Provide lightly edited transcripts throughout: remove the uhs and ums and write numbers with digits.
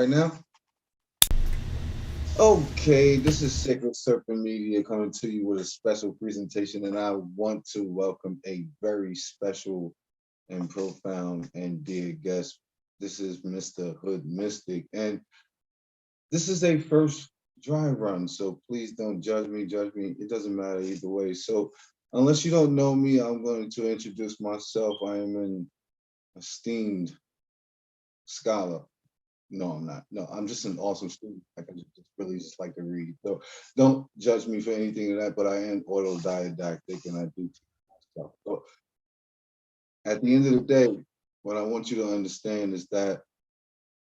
right now? Okay, this is Sacred Serpent Media coming to you with a special presentation, and I want to welcome a very special and profound and dear guest. This is Mr. Hood Mystic, and this is a first dry run, so please don't judge me. It doesn't matter either way. So, unless you don't know me, I'm going to introduce myself. I am an esteemed scholar. No, I'm not. No, I'm just an awesome student. I can just really just like to read. So don't judge me for anything of that, but I am autodidactic and I do teach myself. So at the end of the day, what I want you to understand is that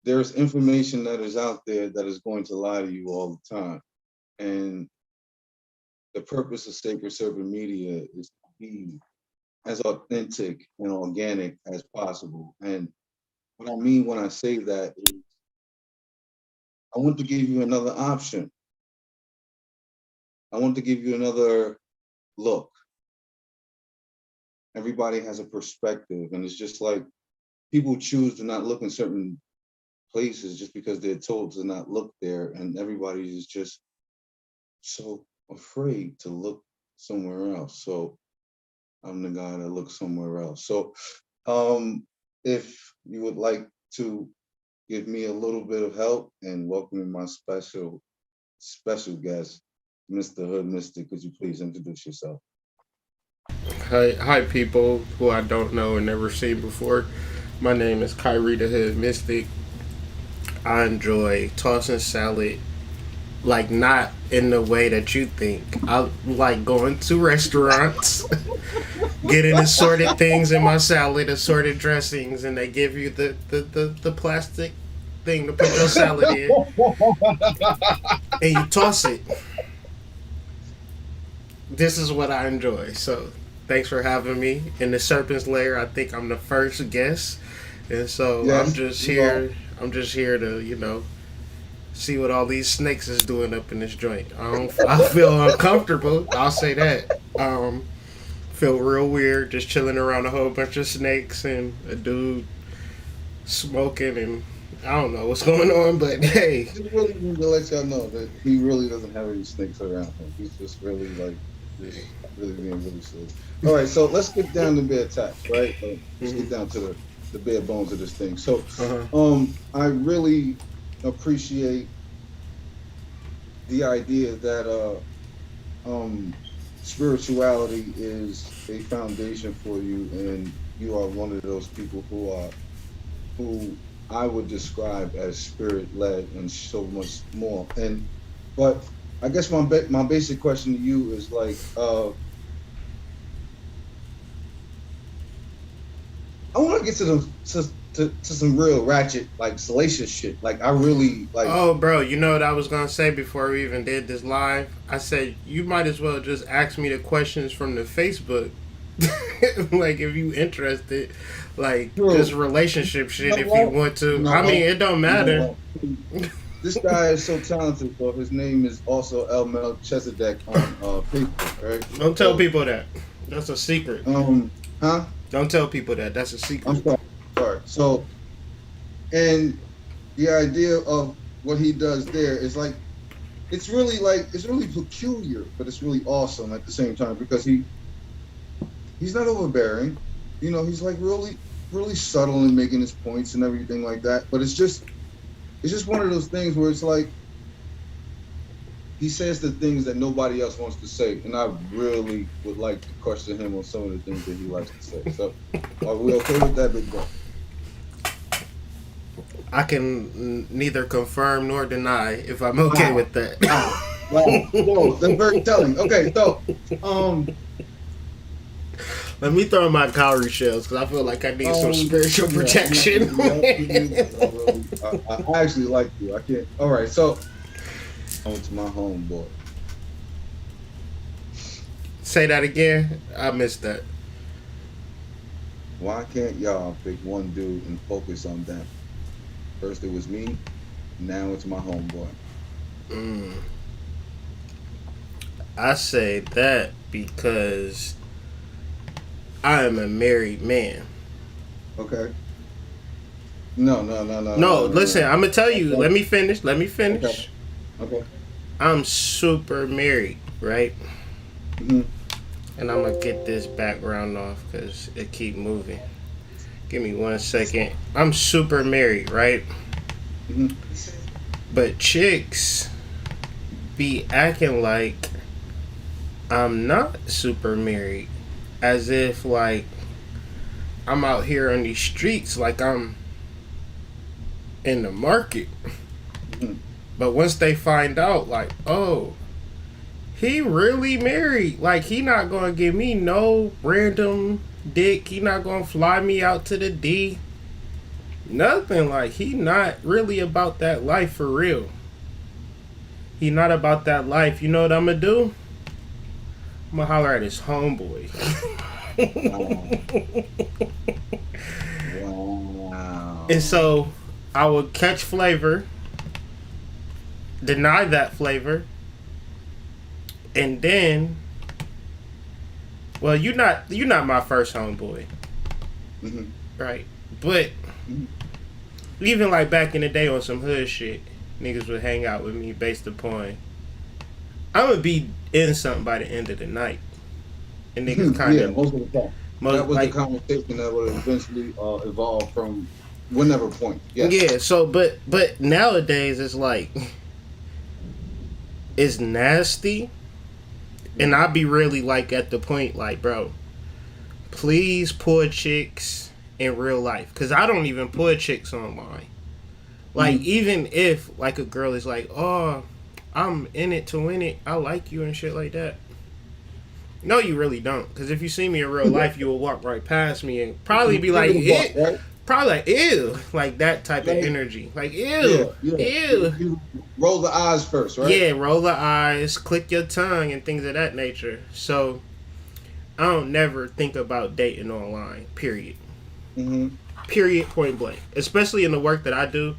there's information that is out there that is going to lie to you all the time. And the purpose of Sacred Serpent Media is to be as authentic and organic as possible. And what I mean when I say that is I want to give you another option. I want to give you another look. Everybody has a perspective, and it's just like people choose to not look in certain places just because they're told to not look there, and everybody is just so afraid to look somewhere else. So I'm the guy that looks somewhere else. So if you would like to give me a little bit of help and welcoming my special guest, Mr. Hood Mystic, could you please introduce yourself? Hi, people who I don't know and never seen before. My name is Kyrie the Hood Mystic. I enjoy tossing salad, like not in the way that you think. I like going to restaurants, getting assorted things in my salad, assorted dressings, and they give you the plastic thing to put your salad in, and you toss it. This is what I enjoy. So thanks for having me in the Serpent's Lair. I think I'm the first guest, and so I'm Yes, just you are. here. I'm just here to see what all these snakes is doing up in this joint. I feel uncomfortable. I'll say that. Feel real weird just chilling around a whole bunch of snakes and a dude smoking and I don't know what's going on, but hey, Just really need to let y'all know that he really doesn't have any snakes around him. He's just really like just really being really silly. All right, so let's get down to bare tax, right? Let's get mm-hmm. down to the bare bones of this thing. So Uh-huh. I really appreciate the idea that spirituality is a foundation for you, and you are one of those people who I would describe as spirit led and so much more. And but I guess my basic question to you is like I want to get to to some real ratchet like salacious shit. Like I really like. Oh, bro, you know what I was gonna say before we even did this live? I said you might as well just ask me the questions from the Facebook. Like if you interested, like just Bro, relationship you shit know if you what? want You to. know I mean, what? it don't You know matter. what? This guy is so talented, so his name is also El Melchizedek on Facebook, right? Don't tell So, people that. That's a secret. um, huh? Don't tell people that. That's a I'm secret. sorry, sorry. So, and the idea of what he does there is like it's really peculiar, but it's really awesome at the same time because he's not overbearing. You know, he's like really subtle in making his points and everything like that. But it's just one of those things where it's like he says the things that nobody else wants to say, and I really would like to question him on some of the things that he likes to say. So, are we okay with that, big boy? I can neither confirm nor deny if I'm okay Wow, with that. wow, wow. Whoa, that's very telling. Okay, so um, Let me throw my cowrie shells because I feel like I need some spiritual yeah, I'm not protection. gonna yell for you, but I actually like you. I can't. All right, so on to my homeboy. Say that again. I missed that. Why can't y'all pick one dude and focus on them? First it was me, now it's my homeboy. Mm. I say that because I am a married man. Okay. No, no, no, no, No, no, no, listen, no. I'm gonna tell you. Okay, Let me finish. Let me okay, finish. okay. I'm super married, right? Hmm. And I'm gonna get this background off because it keep moving. Give me 1 second. I'm super married, right? Hmm. But chicks be acting like I'm not super married, as if like I'm out here on these streets like I'm in the market. Hmm. But once they find out, like, oh, he really married. Like, he not gonna give me no random dick. He not gonna fly me out to the D. Nothing. Like, he not really about that life for real. He not about that life. You know what I'm gonna do? I'm gonna holler at his homeboy. Wow. Wow. And so I would catch flavor, deny that flavor, and then, well, you're not my first homeboy, Hmm. right? But Hmm. even like back in the day on some hood shit, niggas would hang out with me based upon I'm gonna be in something by the end of the night, and niggas kind Yeah, of most of the time. That most was the like conversation that would eventually evolve from whenever point. Yes. yeah. So but nowadays it's like it's nasty, and Hmm. I be really like at the point like bro, please pull chicks in real life because I don't even pull chicks online. Like Hmm. even if like a girl is like, oh, I'm in it to win it, I like you and shit like that. No, you really don't. Because if you see me in real life, you will walk right past me and probably be Give like, it a buck, it, right? probably like, ew, like that type of Right? energy. Like, Yeah, ew, yeah. ew. You roll the eyes first, right? Yeah, roll the eyes, click your tongue, and things of that nature. So I don't never think about dating online. Period. Hmm. Period. Point blank. Especially in the work that I do,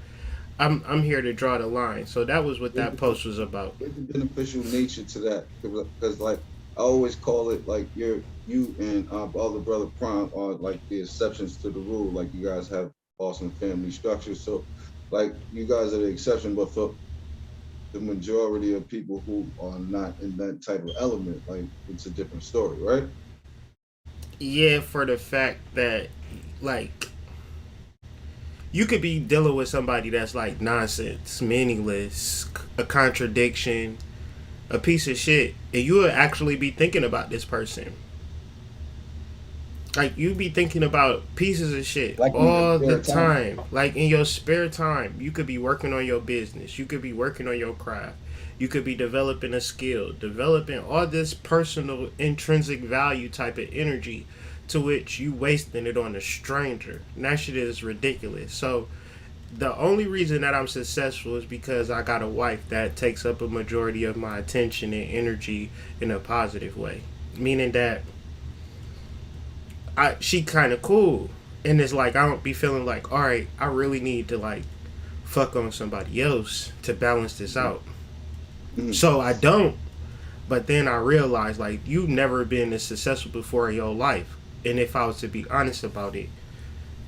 I'm here to draw the line. So that was what that post was about. There's a beneficial nature to that because like I always call it like you and other brother Prime are like the exceptions to the rule. Like you guys have awesome family structures, so like you guys are the exception. But for the majority of people who are not in that type of element, like it's a different story, right? Yeah, for the fact that like you could be dealing with somebody that's like nonsense, meaningless, a contradiction, a piece of shit, and you would actually be thinking about this person. Like you be thinking about pieces of shit Like in your all the spare time. time. Like in your spare time, you could be working on your business. You could be working on your craft. You could be developing a skill, developing all this personal intrinsic value type of energy to which you wasting it on a stranger. And that shit is ridiculous. So the only reason that I'm successful is because I got a wife that takes up a majority of my attention and energy in a positive way. Meaning that she kind of cool, and it's like I don't be feeling like, all right, I really need to like fuck on somebody else to balance this out. Mhm. So I don't. But then I realized like you've never been as successful before in your life, and if I was to be honest about it,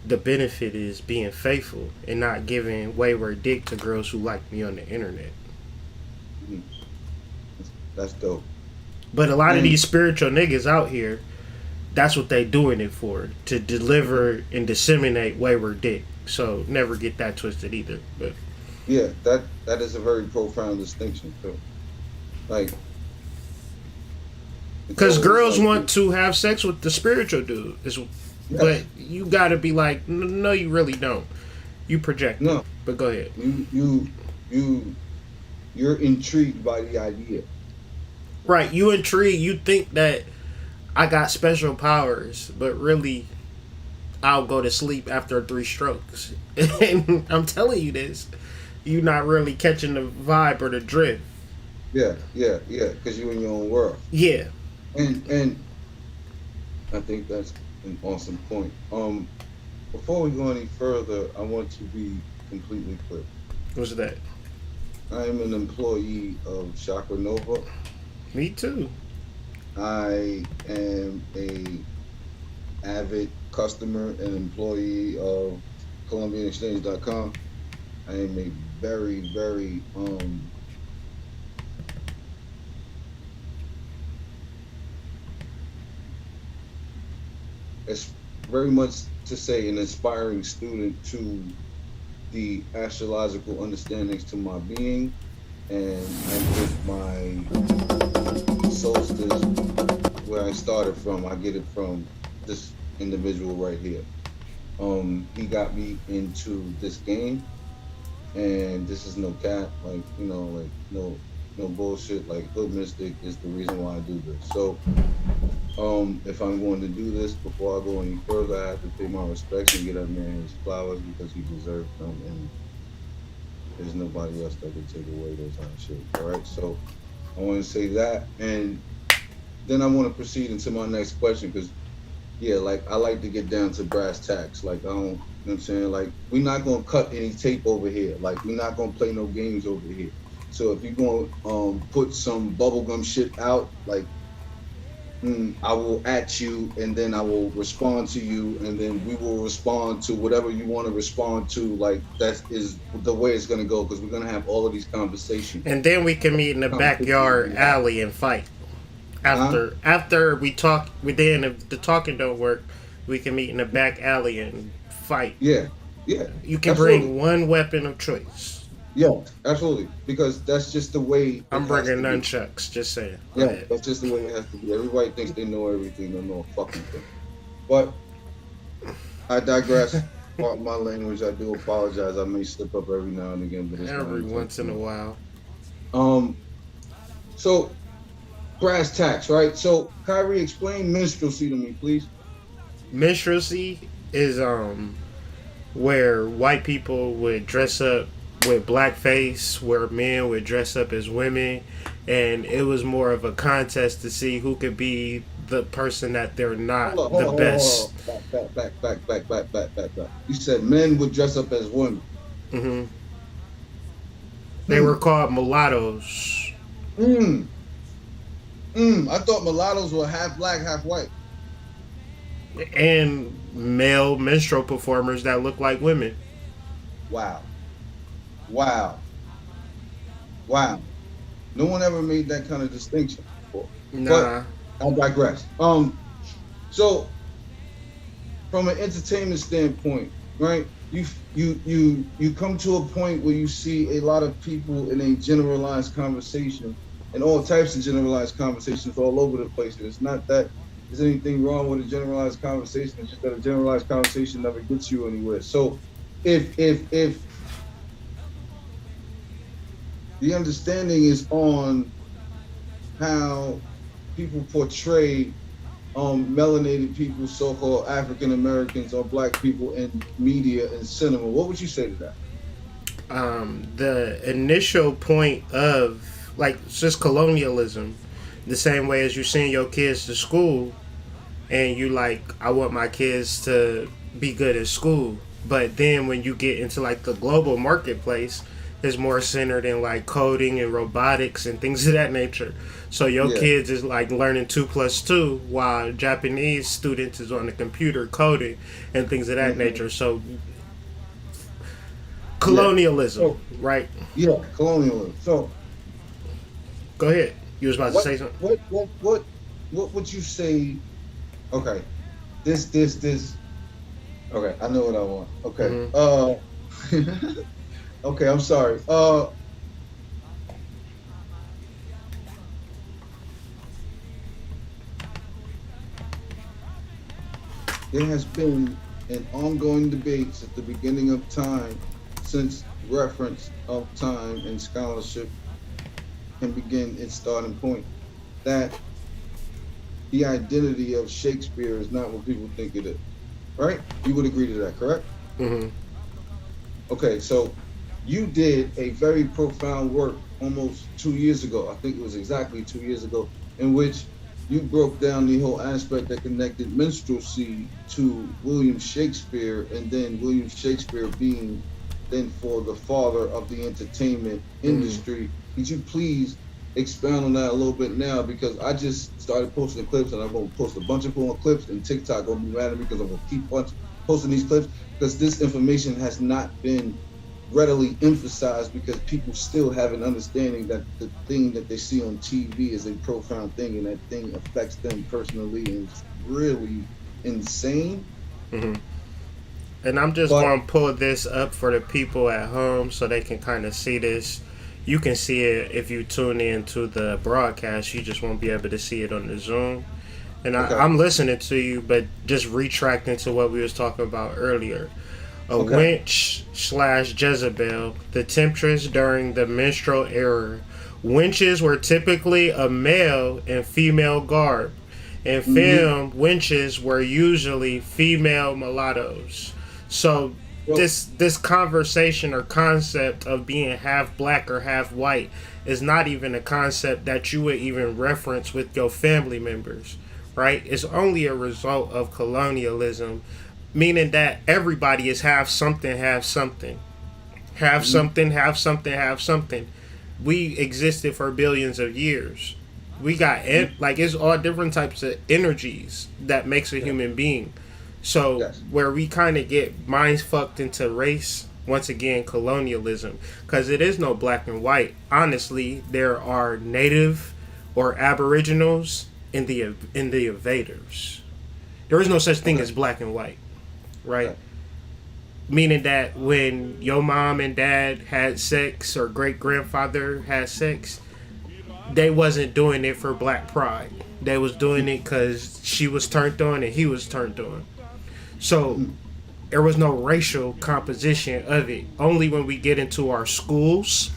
the benefit is being faithful and not giving wayward dick to girls who like me on the internet. Mhm. That's dope. But a lot of And these spiritual niggas out here, that's what they doing it for, to deliver and disseminate wayward dick. So never get that twisted either. But yeah, that is a very profound distinction too. Like it's because always girls like want to have sex with the spiritual dude, but yes, you gotta be like, no, you really don't. You projecting. no, But go ahead. you you're intrigued by the idea. Right, you intrigued. You think that I got special powers, but really, I'll go to sleep after 3 strokes. And I'm telling you this, you're not really catching the vibe or the drift. Yeah, yeah, yeah, because you're in your own world. Yeah. And I think that's an awesome point. Before we go any further, I want to be completely clear. What's that? I am an employee of Chakra Nova. Me too. I am a avid customer and employee of ColumbianExchange.com. I am a very, very it's very much to say an inspiring student to the astrological understandings to my being, and I get my solstice where I started from. I get it from this individual right here. He got me into this game, and this is no cap, like like no bullshit. Like Hood Mystic is the reason why I do this. So, if I'm going to do this, before I go any further, I have to pay my respects and get that man his flowers because he deserves them, and there's nobody else that can take away those kind of shit. All right, so I want to say that, and then I want to proceed into my next question because, yeah, like I like to get down to brass tacks. Like I don't, you know what I'm saying? Like we're not gonna cut any tape over here. Like we're not gonna play no games over here. So if you're gonna put some bubblegum shit out, like I will at you, and then I will respond to you, and then we will respond to whatever you want to respond to. Like that is the way it's gonna go because we're gonna have all of these conversations. And then we can meet in the backyard alley and fight. After we talk, then if the talking don't work, we can meet in the back alley and fight. Yeah. You can absolutely. bring one weapon of choice. Yeah, absolutely. Because that's just the way. I'm bringing nunchucks. Just saying. Yeah, that's just the way it has to be. Everybody thinks they know everything. They know a fucking thing. But I digress. Pardon my language. I do apologize. I may slip up every now and again, but it's every once in a while. So brass tacks, right? So Kyrie, explain minstrelsy to me, please. Minstrelsy is where white people would dress up with blackface, where men would dress up as women, and it was more of a contest to see who could be the person that they're not the best. Back. You said men would dress up as women. Mm-hmm. They were called mulattoes. I thought mulattoes were half black, half white. And male minstrel performers that look like women. Wow. No one ever made that kind of distinction before. Nah. But I digress. So from an entertainment standpoint, right? You come to a point where you see a lot of people in a generalized conversation, and all types of generalized conversations all over the place. And it's not that there's anything wrong with a generalized conversation. It's just that a generalized conversation never gets you anywhere. So if the understanding is on how people portray melanated people, so-called African Americans or black people in media and cinema, what would you say to that? The initial point of it's just colonialism, the same way as you send your kids to school and you I want my kids to be good at school, but then when you get into the global marketplace, it's more centered in coding and robotics and things of that nature. So your kids is learning 2 + 2 while Japanese students is on the computer coding and things of that nature. So colonialism, right? Yeah, colonialism. So go ahead. You was about to say something. What would you say? Okay, this. Okay, I know what I want. Okay. Mm-hmm. Okay, I'm sorry. There has been an ongoing debate since the beginning of time, since reference of time and scholarship can begin its starting point, that the identity of Shakespeare is not what people think it is. Right? You would agree to that, correct? Mm-hmm. Okay, so you did a very profound work almost 2 years ago. I think it was exactly 2 years ago, in which you broke down the whole aspect that connected minstrelsy to William Shakespeare, and then William Shakespeare being then for the father of the entertainment industry. Could you please expound on that a little bit now? Because I just started posting clips, and I'm going to post a bunch of more clips, and TikTok going to be mad at me because I'm going to keep posting these clips because this information has not been readily emphasized because people still have an understanding that the thing that they see on TV is a profound thing and that thing affects them personally and it's really insane. Hmm. And I'm just But going to pull this up for the people at home so they can kind of see this. You can see it if you tune in to the broadcast. You just won't be able to see it on the Zoom. And okay, I'm listening to you, but just retracting to what we was talking about earlier. A okay, winch slash Jezebel, the temptress during the menstrual era. Winches were typically a male and female garb. In mm-hmm. film, winches were usually female mulattoes. So Well, this conversation or concept of being half black or half white is not even a concept that you would even reference with your family members, right? It's only a result of colonialism, meaning that everybody is half something, half something, half mm-hmm. something, half something, half something. We existed for billions of years. We got Mm-hmm. like it's all different types of energies that makes a Yeah, human being. So yes, where we kind of get minds fucked into race, once again colonialism, because it is no black and white. Honestly, there are native or aboriginals in the invaders. There is no such thing okay, as black and white, right? okay, Meaning that when your mom and dad had sex or great grandfather had sex, they wasn't doing it for black pride. They was doing it because she was turned on and he was turned on. So mm-hmm. there was no racial composition of it. Only when we get into our schools,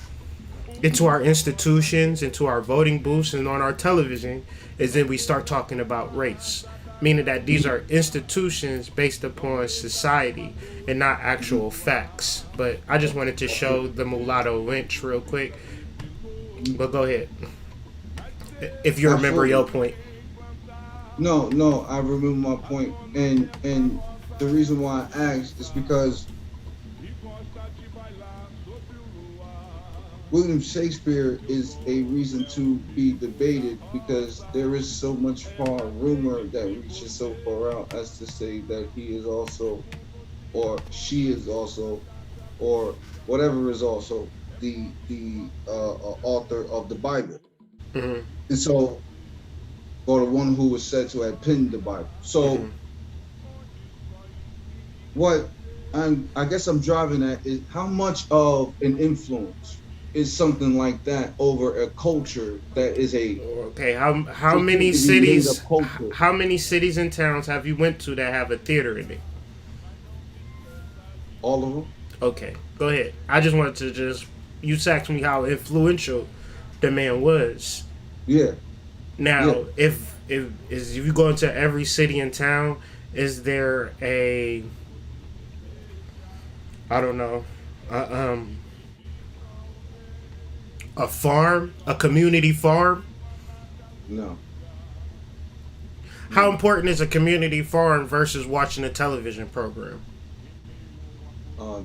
into our institutions, into our voting booths, and on our television, is then we start talking about race. Meaning that these are institutions based upon society and not actual facts. But I just wanted to show the mulatto lynch real quick. But go ahead. If you remember your Absolutely. point. No, no, I remember my point, and the reason why I asked is because William Shakespeare is a reason to be debated because there is so much far rumor that reaches so far out as to say that he is also, or she is also, or whatever is also the author of the Bible, Hmm. and so or the one who was said to have penned the Bible. So Hmm. what I guess I'm driving at is how much of an influence is something like that over a culture that is a Okay, how many supposedly made up cities culture. how many cities and towns have you went to that have a theater in it? All of them. Okay, go ahead. I just wanted to just you asked me how influential the man was. Yeah, yeah. Now, if you go into every city and town, is there a I don't know, a, um, a farm, a community farm? No, How no. important is a community farm versus watching a television program?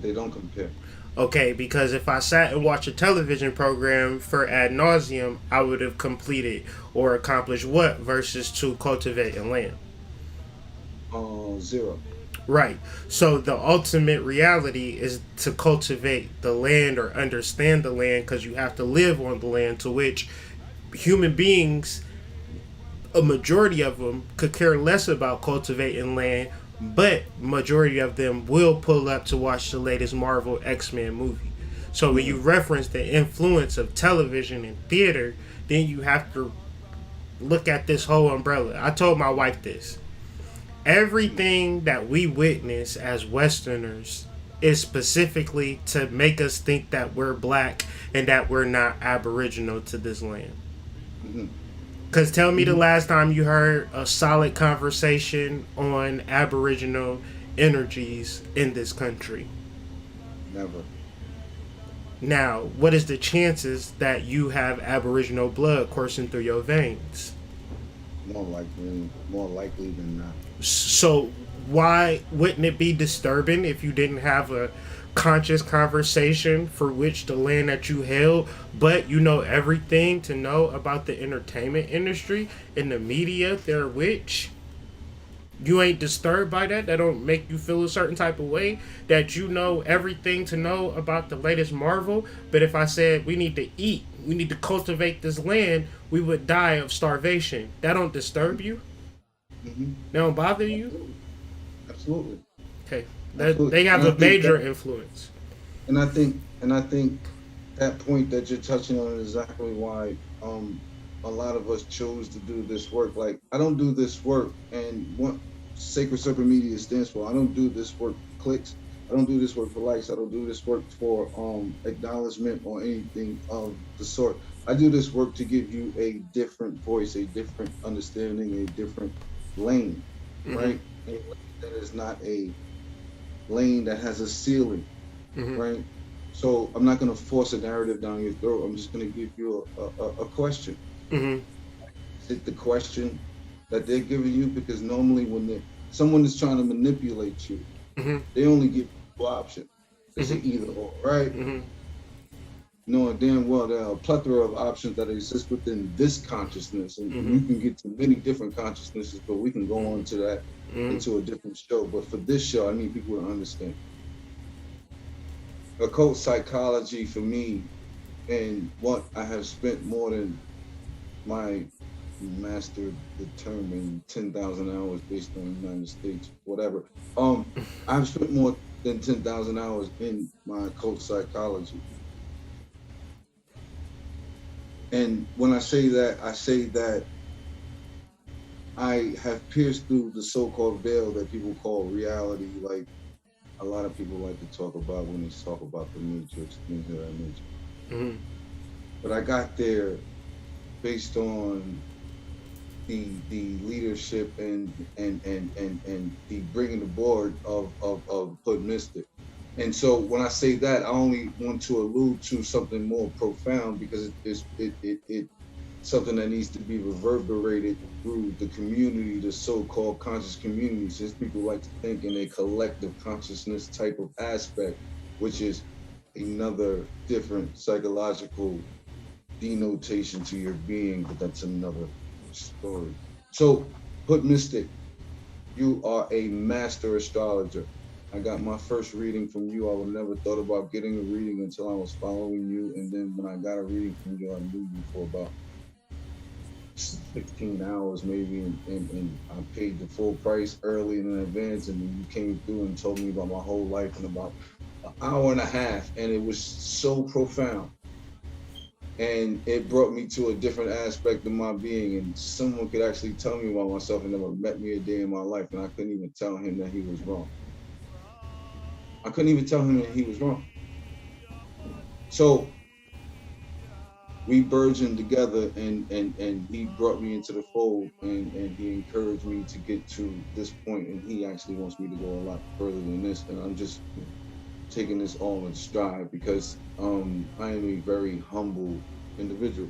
They don't compare. Okay, because if I sat and watched a television program for ad nauseum, I would have completed or accomplished what versus to cultivating land. Zero. Right. So the ultimate reality is to cultivate the land or understand the land because you have to live on the land to which human beings, a majority of them, could care less about cultivating land, but majority of them will pull up to watch the latest Marvel X-Men movie. So when you Mm-mm. reference the influence of television and theater, then you have to look at this whole umbrella. I told my wife this. Everything that we witness as Westerners is specifically to make us think that we're black and that we're not aboriginal to this land. Mm-mm. Because tell me the Mm-mm. last time you heard a solid conversation on aboriginal energies in this country. Never. Now, what is the chances that you have aboriginal blood coursing through your veins? More likely than not. So why wouldn't it be disturbing if you didn't have a conscious conversation for which the land that you held, but you know everything to know about the entertainment industry and the media there which You ain't disturbed by that. That don't make you feel a certain type of way. That you know everything to know about the latest Marvel. But if I said we need to eat, we need to cultivate this land, we would die of starvation. That don't disturb you. Hmm. That don't bother you. Absolutely. Absolutely. Okay, that Absolutely. they have And I a think major that, influence. and I think that point that you're touching on is exactly why a lot of us chose to do this work. Like I don't do this work, and what Sacred Serpent Media stands for, I don't do this work for clicks. I don't do this work for likes. I don't do this work for acknowledgement or anything of the sort. I do this work to give you a different voice, a different understanding, a different lane, Mm-hmm. right? A lane that is not a lane that has a ceiling, Mm-hmm. right? So I'm not going to force a narrative down your throat. I'm just going to give you a question. Mm-hmm. Is it the question that they're giving you? Because normally when someone is trying to manipulate you, Mm-hmm. they only give you two options. They say Mm-hmm. either or, right? Mm-hmm. Knowing damn well there are a plethora of options that exist within this consciousness, and Mm-hmm. you can get to many different consciousnesses, but we can go on to that Mm-hmm. into a different show. But for this show, I need people to understand occult psychology for me and what I have spent more than my master determined 10,000 hours based on the United States, whatever. I've spent more than 10,000 hours in my occult psychology. And when I say that I have pierced through the so-called veil that people call reality, like a lot of people like to talk about when they talk about the matrix, things of that nature. Mm-hmm. But I got there based on the leadership and the bringing the board of Hood Mystic. And so when I say that, I only want to allude to something more profound because it something that needs to be reverberated through the community, the so-called conscious community, since people like to think in a collective consciousness type of aspect, which is another different psychological denotation to your being, but that's another story. So, Hood Mystic, you are a master astrologer. I got my first reading from you. I would never thought about getting a reading until I was following you. And then when I got a reading from you, I knew you for about 16 hours maybe. And I paid the full price early and in advance. And then you came through and told me about my whole life in about an hour and a half. And it was so profound, and it brought me to a different aspect of my being. And someone could actually tell me about myself and never met me a day in my life, and I couldn't even tell him that he was wrong. I couldn't even tell him that he was wrong. So we burgeoned together, and he brought me into the fold, and he encouraged me to get to this point, and he actually wants me to go a lot further than this. And I'm just taking this all in stride because I am a very humble individual.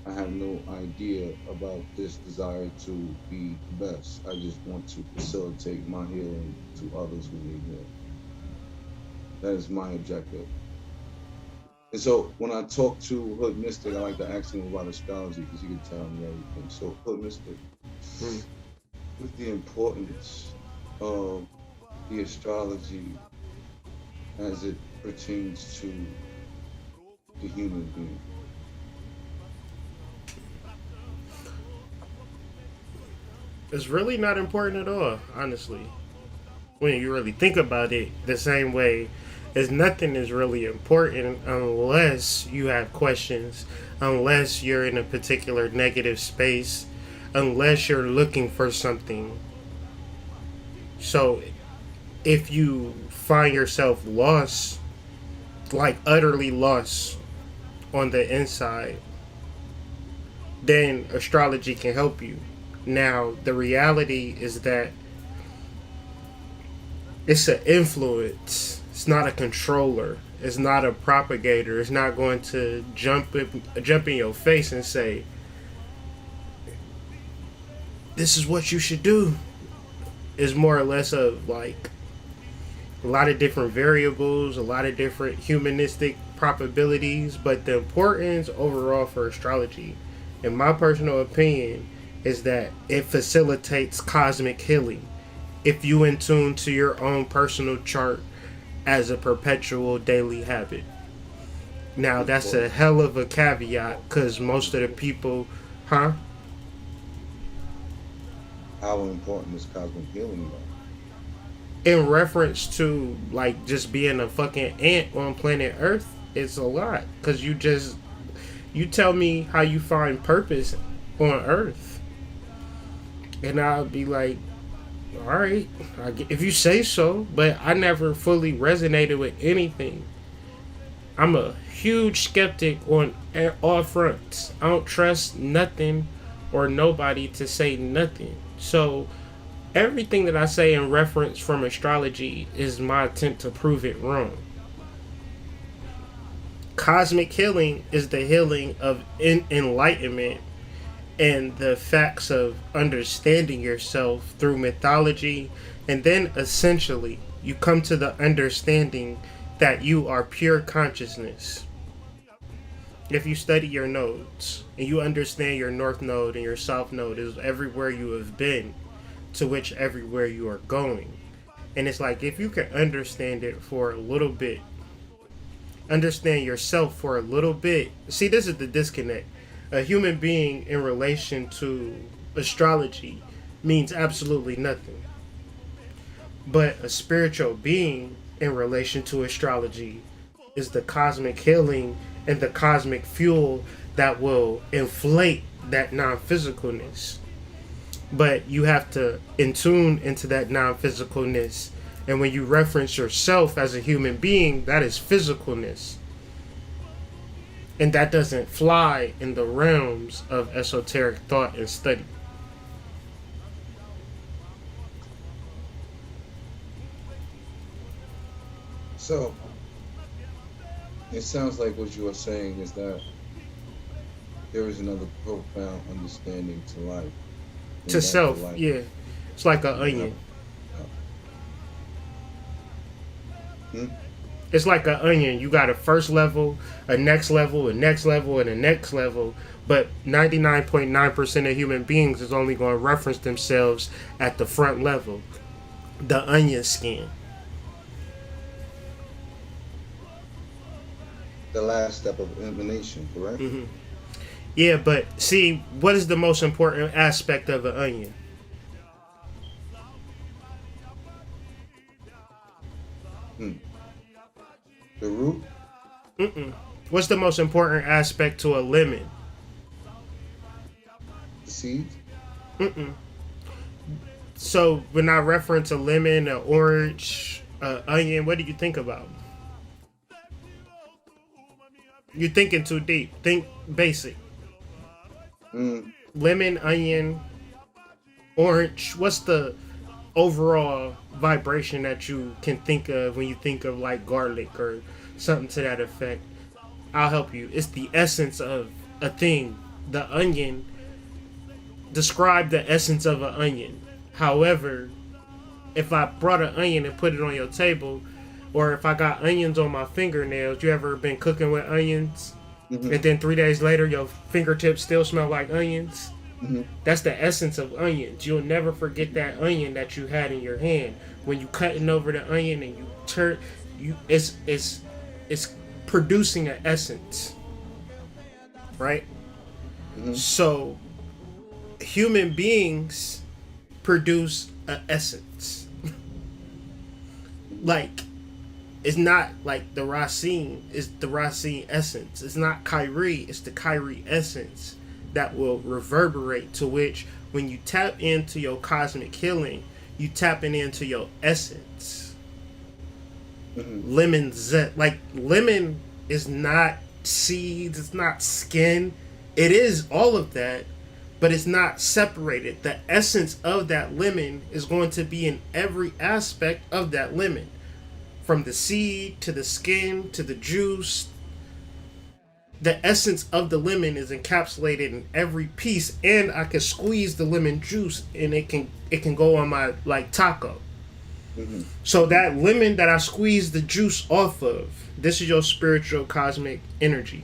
I have no idea about this desire to be the best. I just want to facilitate my healing to others who need healing. That is my objective. And so when I talk to Hood Mystic, I like to ask him about astrology because he can tell me everything. So Hood Mystic, Mm-hmm. with the importance of the astrology as it pertains to the human being. It's really not important at all, honestly. When you really think about it, the same way as nothing is really important unless you have questions, unless you're in a particular negative space, unless you're looking for something. So if you find yourself lost, like utterly lost on the inside, then astrology can help you. Now, the reality is that it's an influence. It's not a controller. It's not a propagator. It's not going to jump in your face and say, "This is what you should do." It's more or less of like a lot of different variables, a lot of different humanistic probabilities, but the importance overall for astrology, in my personal opinion, is that it facilitates cosmic healing if you in tune to your own personal chart as a perpetual daily habit. Now that's a hell of a caveat because most of the people, huh? How important is cosmic healing though? In reference to like just being a fucking ant on planet Earth, it's a lot because you tell me how you find purpose on Earth, and I'll be like, all right, if you say so. But I never fully resonated with anything. I'm a huge skeptic on all fronts. I don't trust nothing or nobody to say nothing. So everything that I say in reference from astrology is my attempt to prove it wrong. Cosmic healing is the healing of enlightenment and the facts of understanding yourself through mythology, and then essentially you come to the understanding that you are pure consciousness. If you study your nodes and you understand your north node and your south node is everywhere you have been, to which everywhere you are going. And it's like if you can understand it for a little bit, understand yourself for a little bit. See, this is the disconnect. A human being in relation to astrology means absolutely nothing. But a spiritual being in relation to astrology is the cosmic healing and the cosmic fuel that will inflate that non-physicalness. But you have to intune into that non-physicalness. And when you reference yourself as a human being, that is physicalness. And that doesn't fly in the realms of esoteric thought and study. So it sounds like what you are saying is that there is another profound understanding to life. To self, yeah. It's like an onion. Hmm? It's like an onion. You got a first level, a next level, a next level, and a next level. But 99.9% of human beings is only going to reference themselves at the front level, the onion skin. The last step of elimination, correct? Mm-hmm. Yeah, but see, what is the most important aspect of an onion? Hmm. The root? Mm-mm. What's the most important aspect to a lemon? The seeds? Mm-mm. So when I reference a lemon, an orange, onion, what do you think about? You're thinking too deep. Think basic. Mm. Lemon, onion, orange. What's the overall vibration that you can think of when you think of like garlic or something to that effect? I'll help you. It's the essence of a thing. The onion. Describe the essence of an onion. However, if I brought an onion and put it on your table, or if I got onions on my fingernails, you ever been cooking with onions? Mm-hmm. And then 3 days later, your fingertips still smell like onions? Mm-hmm. That's the essence of onions. You'll never forget that onion that you had in your hand. When you cutting over the onion and you turn, it's producing an essence, right? Mm-hmm. So human beings produce an essence. Like, it's not like the Racine is the Racine essence. It's not Kyrie, it's the Kyrie essence that will reverberate, to which when you tap into your cosmic healing, you tapping into your essence. Mm-hmm. Lemon zest, like lemon is not seeds, it's not skin. It is all of that, but it's not separated. The essence of that lemon is going to be in every aspect of that lemon. From the seed to the skin to the juice, the essence of the lemon is encapsulated in every piece, and I can squeeze the lemon juice and it can go on my like taco. Mm-hmm. So that lemon that I squeeze the juice off of, this is your spiritual cosmic energy.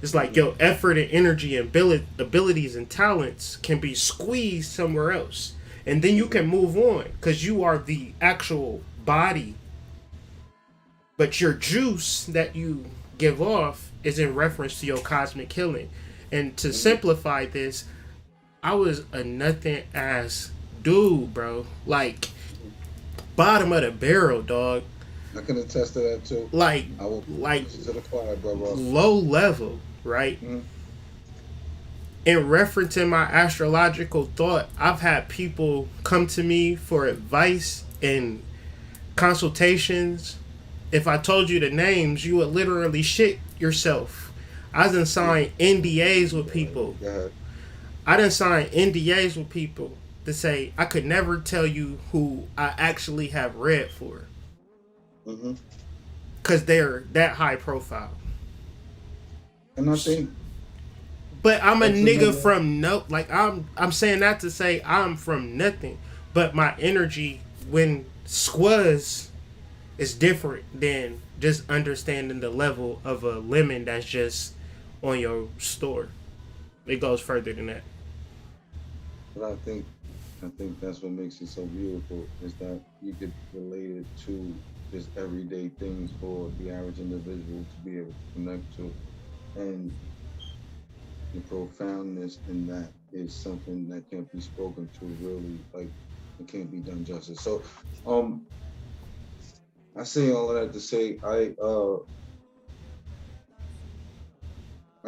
It's like your effort and energy and abilities and talents can be squeezed somewhere else. And then you can move on because you are the actual body. But your juice that you give off is in reference to your cosmic healing. And to simplify this, I was a nothing ass dude, bro. Like, bottom of the barrel, dog. I can attest to that too. Like, I will like to the choir, brother. low level, right? Mm-hmm. In referencing my astrological thought, I've had people come to me for advice and consultations. If I told you the names, you would literally shit yourself. I done signed NDAs with people. I done signed NDAs with people to say I could never tell you who I actually have read for. Because they're that high profile. And I think, but I'm a nigga from no, like I'm saying that to say I'm from nothing. But my energy when squaz is different than just understanding the level of a lemon that's just on your store. It goes further than that. but I think that's what makes it so beautiful is that you could relate it to just everyday things for the average individual to be able to connect to. And the profoundness in that is something that can't be spoken to really, like it can't be done justice. So I say all of that to say I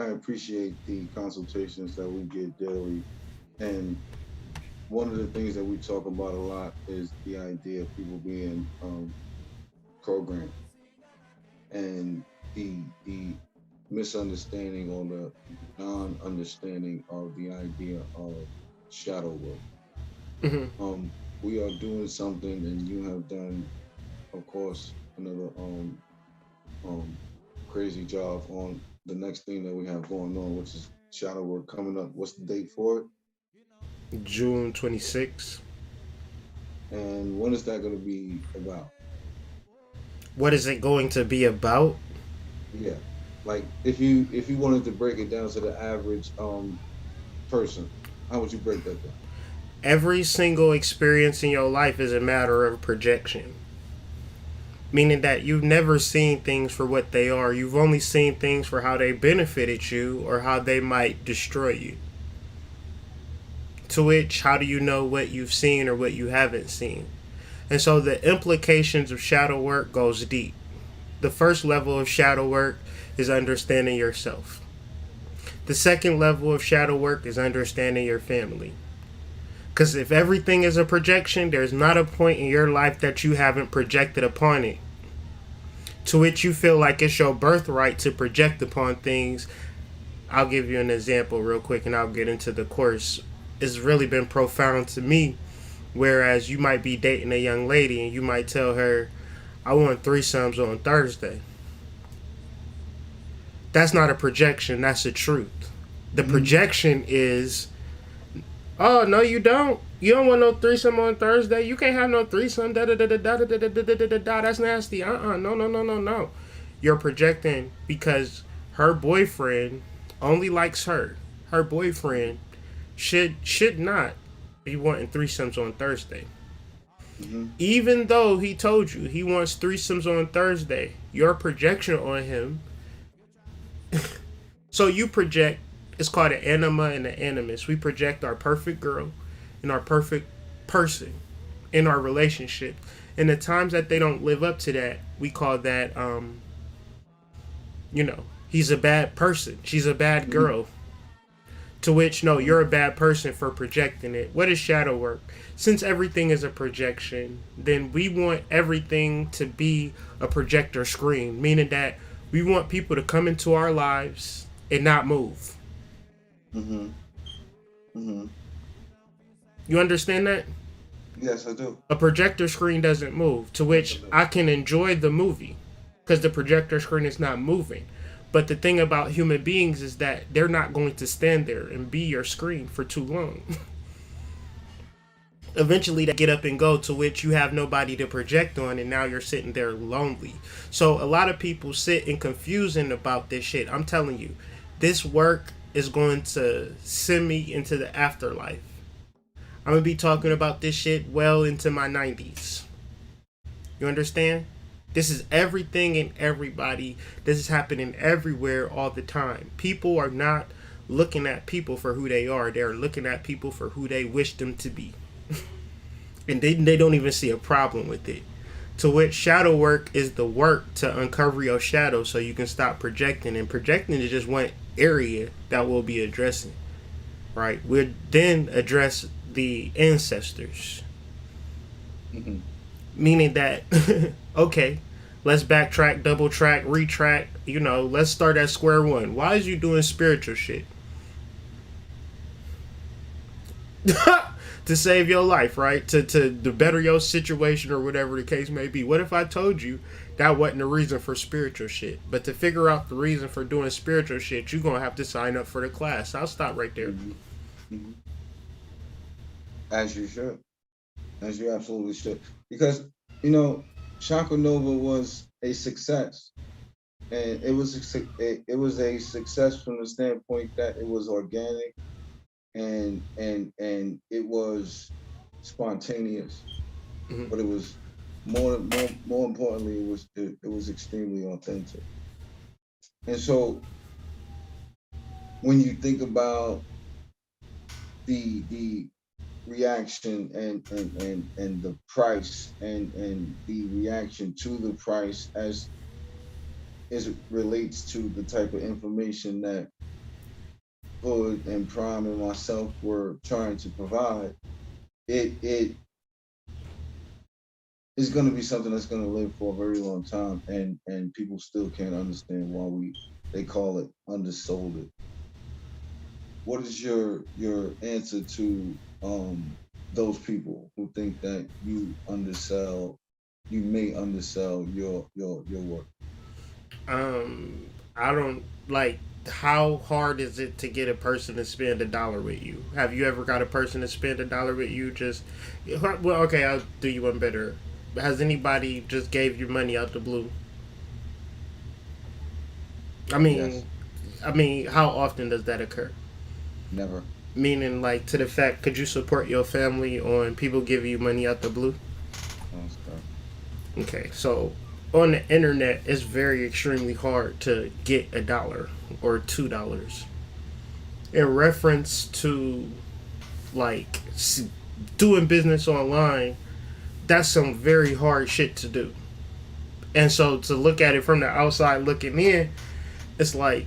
appreciate the consultations that we get daily. And one of the things that we talk about a lot is the idea of people being programmed and the misunderstanding or the non-understanding of the idea of shadow work. We are doing something, and you have done, of course, another crazy job on the next thing that we have going on, which is shadow work coming up. What's the date for it? June 26th. And when is that going to be about? What is it going to be about? Yeah, like if you wanted to break it down to the average person, how would you break that down? Every single experience in your life is a matter of projection. Meaning that you've never seen things for what they are. You've only seen things for how they benefited you or how they might destroy you. To which, how do you know what you've seen or what you haven't seen? And so the implications of shadow work goes deep. The first level of shadow work is understanding yourself. The second level of shadow work is understanding your family. Because if everything is a projection, there's not a point in your life that you haven't projected upon it. To which you feel like it's your birthright to project upon things. I'll give you an example real quick and I'll get into the course. It's really been profound to me. Whereas you might be dating a young lady and you might tell her, I want threesomes on Thursday. That's not a projection, that's the truth. The projection is, oh, no, you don't. You don't want no threesome on Thursday. You can't have no threesome. That's nasty. No. You're projecting because her boyfriend only likes her. Her boyfriend should not be wanting threesomes on Thursday. Even though he told you he wants threesomes on Thursday, your projection on him. So you project. It's called an anima and an animus. We project our perfect girl and our perfect person in our relationship. And the times that they don't live up to that, we call that, he's a bad person. She's a bad girl. To which, no, you're a bad person for projecting it. What is shadow work? Since everything is a projection, then we want everything to be a projector screen. Meaning that we want people to come into our lives and not move. You understand that? Yes, I do. A projector screen doesn't move, to which I can enjoy the movie because the projector screen is not moving. But the thing about human beings is that they're not going to stand there and be your screen for too long. Eventually they get up and go, to which you have nobody to project on, and now you're sitting there lonely. So a lot of people sit in confusion about this shit. I'm telling you, This work is going to send me into the afterlife. I'm gonna be talking about this shit well into my 90s. You understand? This is everything and everybody. This is happening everywhere all the time. People are not looking at people for who they are. They're looking at people for who they wish them to be. And they don't even see a problem with it. To which shadow work is the work to uncover your shadow so you can stop projecting. And projecting is just one area that we'll be addressing. Right? We'll then address the ancestors. Mm-hmm. Meaning that, okay, let's backtrack, double track, retrack, let's start at square one. Why is you doing spiritual shit? To save your life, right? To better your situation or whatever the case may be. What if I told you that wasn't the reason for spiritual shit? But to figure out the reason for doing spiritual shit, you're going to have to sign up for the class. I'll stop right there. Mm-hmm. Mm-hmm. As you should. As you absolutely should. Because, Chakra Nova was a success. And it was a success from the standpoint that it was organic and it was spontaneous. Mm-hmm. But it was more importantly, it was extremely authentic. And so when you think about the reaction and the price and the reaction to the price as it relates to the type of information that Hood and Prime and myself were trying to provide, it is going to be something that's going to live for a very long time, and people still can't understand why they call it undersold it. What is your answer to those people who think that you may undersell your work? I don't like. How hard is it to get a person to spend $1 with you? Have you ever got a person to spend $1 with you? Well, okay, I'll do you one better. Has anybody just gave you money out the blue? Yes. I mean, how often does that occur? Never. Meaning, like, to the fact, could you support your family on people giving you money out the blue? Okay, so on the internet, it's very extremely hard to get $1 or $2. In reference to, like, doing business online, that's some very hard shit to do. And so to look at it from the outside looking in, it's like,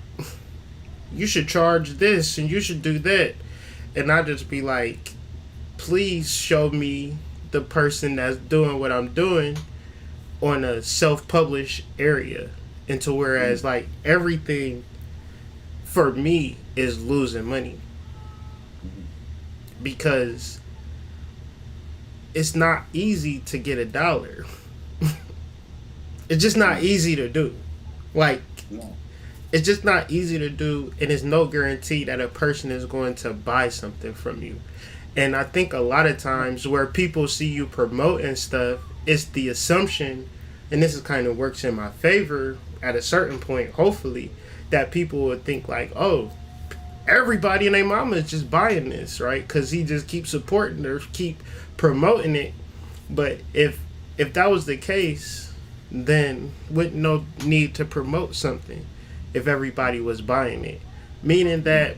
you should charge this and you should do that. And I just be like, please show me the person that's doing what I'm doing on a self-published area. And to whereas like everything for me is losing money. Because it's not easy to get $1. It's just not easy to do. Like, it's just not easy to do, and it's no guarantee that a person is going to buy something from you. And I think a lot of times where people see you promoting stuff, it's the assumption, and this is kind of works in my favor at a certain point, hopefully, that people would think like, oh, everybody and their mama is just buying this, right? Because he just keeps supporting or keep promoting it. But if that was the case, then wouldn't no need to promote something if everybody was buying it. Meaning that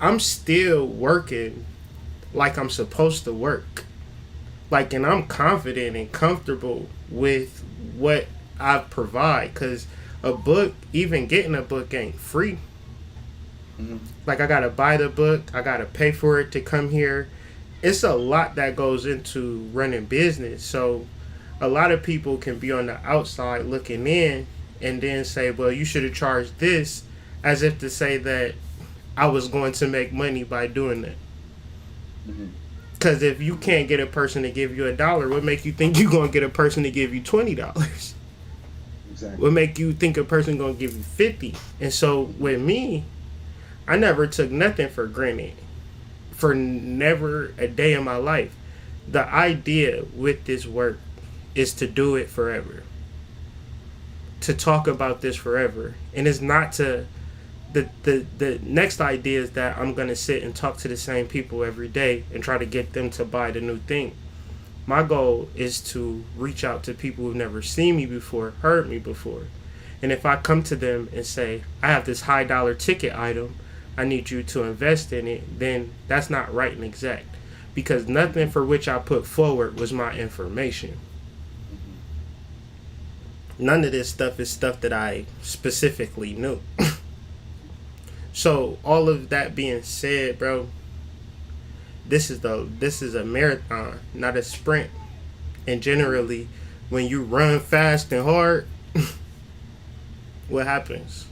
I'm still working like I'm supposed to work. Like, and I'm confident and comfortable with what I provide. Because a book, even getting a book ain't free. Mm-hmm. Like, I gotta buy the book. I gotta pay for it to come here. It's a lot that goes into running business. So a lot of people can be on the outside looking in and then say, well, you should have charged this, as if to say that I was going to make money by doing that. Because if you can't get a person to give you $1, what make you think you're going to get a person to give you $20? Exactly. What make you think a person going to give you $50? And so with me, I never took nothing for granted. For never a day in my life. The idea with this work is to do it forever. to talk about this forever, and it's not to the next idea is that I'm gonna sit and talk to the same people every day and try to get them to buy the new thing. My goal is to reach out to people who've never seen me before, heard me before. And if I come to them and say, I have this high dollar ticket item, I need you to invest in it, then that's not right and exact. Because nothing for which I put forward was my information. None of this stuff is stuff that I specifically knew. So all of that being said, bro, this is a marathon, not a sprint. And generally, when you run fast and hard, what happens?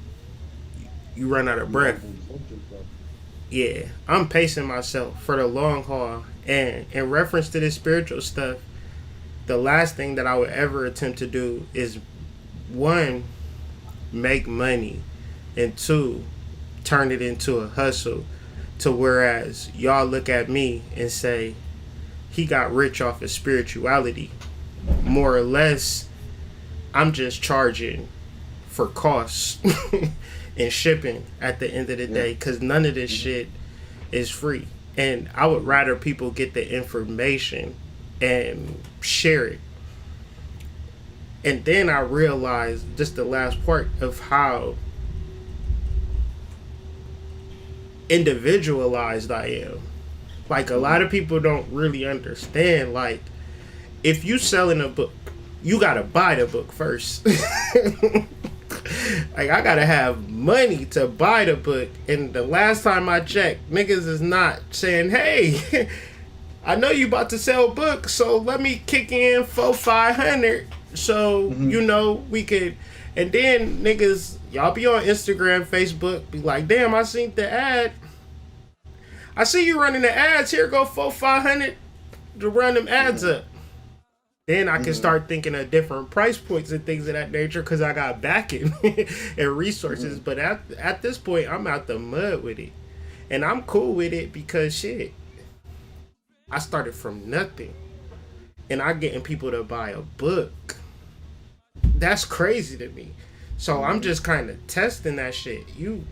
You run out of breath. Yeah, I'm pacing myself for the long haul. And in reference to this spiritual stuff, the last thing that I would ever attempt to do is, one, make money, and two, turn it into a hustle, to whereas y'all look at me and say he got rich off of spirituality. More or less, I'm just charging for costs and shipping at the end of the day, because none of this shit is free. And I would rather people get the information and share it. And then I realized just the last part of how individualized I am. Like, a lot of people don't really understand, like, if you selling a book, you gotta buy the book first. Like, I gotta have money to buy the book. And the last time I checked, niggas is not saying, hey, I know you about to sell books, so let me kick in 400-500 so you know we could. And then niggas, y'all be on Instagram, Facebook, be like, damn, I seen the ad. I see you running the ads. Here go 400-500 to run them ads up. Then I can start thinking of different price points and things of that nature, because I got backing and resources. But at this point, I'm out the mud with it. And I'm cool with it because, shit, I started from nothing. And I'm getting people to buy a book. That's crazy to me. So I'm just kind of testing that shit. You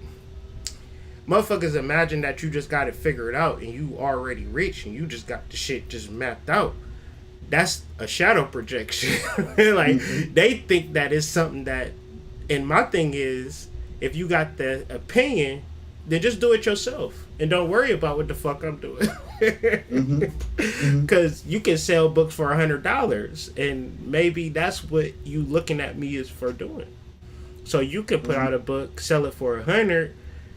motherfuckers imagine that you just got it figured out and you already rich and you just got the shit just mapped out. That's a shadow projection. Like, they think that is something that, and my thing is, if you got the opinion, then just do it yourself and don't worry about what the fuck I'm doing. Because you can sell books for $100, and maybe that's what you looking at me is for doing. So you could put out a book, sell it for $100,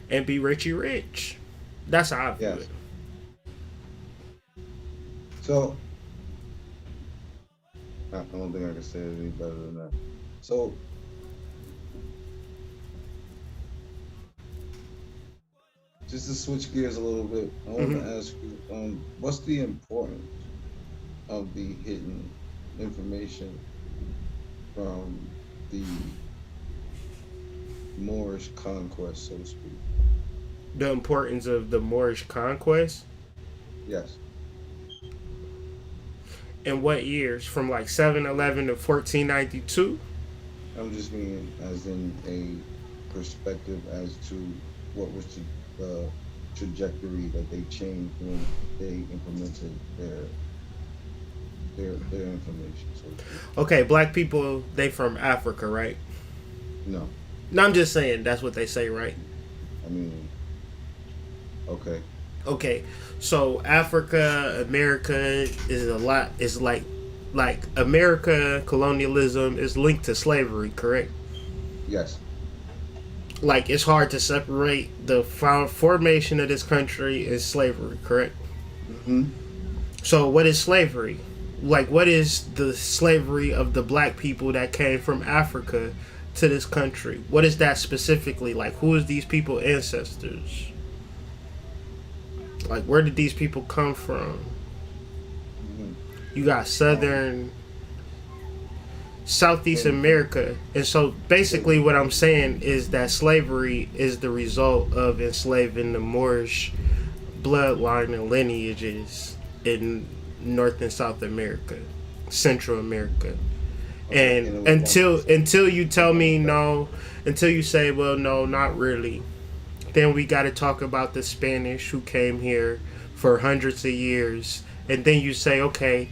and be richy rich. That's how I view it. So I don't think I can say it any better than that. So just to switch gears a little bit, I want to ask you, what's the importance of the hidden information from the Moorish conquest, so to speak? The importance of the Moorish conquest? Yes. In what years? From like 711 to 1492? I'm just meaning as in a perspective as to what was the trajectory that they changed when they implemented their information. So okay, black people, they from Africa, right? No. No, I'm just saying that's what they say, right? I mean, okay. Okay, so Africa, America is a lot. It's like America colonialism is linked to slavery, correct? Yes. Like, it's hard to separate the formation of this country as slavery, correct? So what is slavery? Like, what is the slavery of the black people that came from Africa to this country? What is that specifically? Like, who is these people ancestors? Like, where did these people come from? You got Southeast America. And so basically what I'm saying is that slavery is the result of enslaving the Moorish bloodline and lineages in North and South America, Central America. Okay, And and it was one until you tell one me effect. no, until you say, well, no, not really, then we got to talk about the Spanish who came here for hundreds of years. And then you say, okay,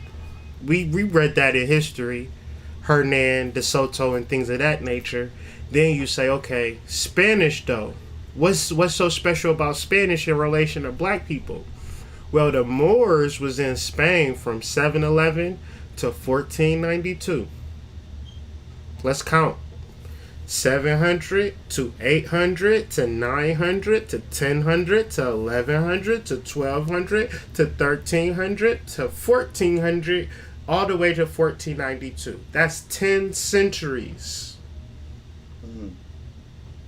we read that in history, Hernan, De Soto, and things of that nature. Then you say, okay, Spanish though. What's so special about Spanish in relation to black people? Well, the Moors was in Spain from 711 to 1492. Let's count. 700 to 800 to 900 to 1000 to 1100 to 1200 to 1300 to 1400 all the way to 1492. That's 10 centuries, Mm-hmm.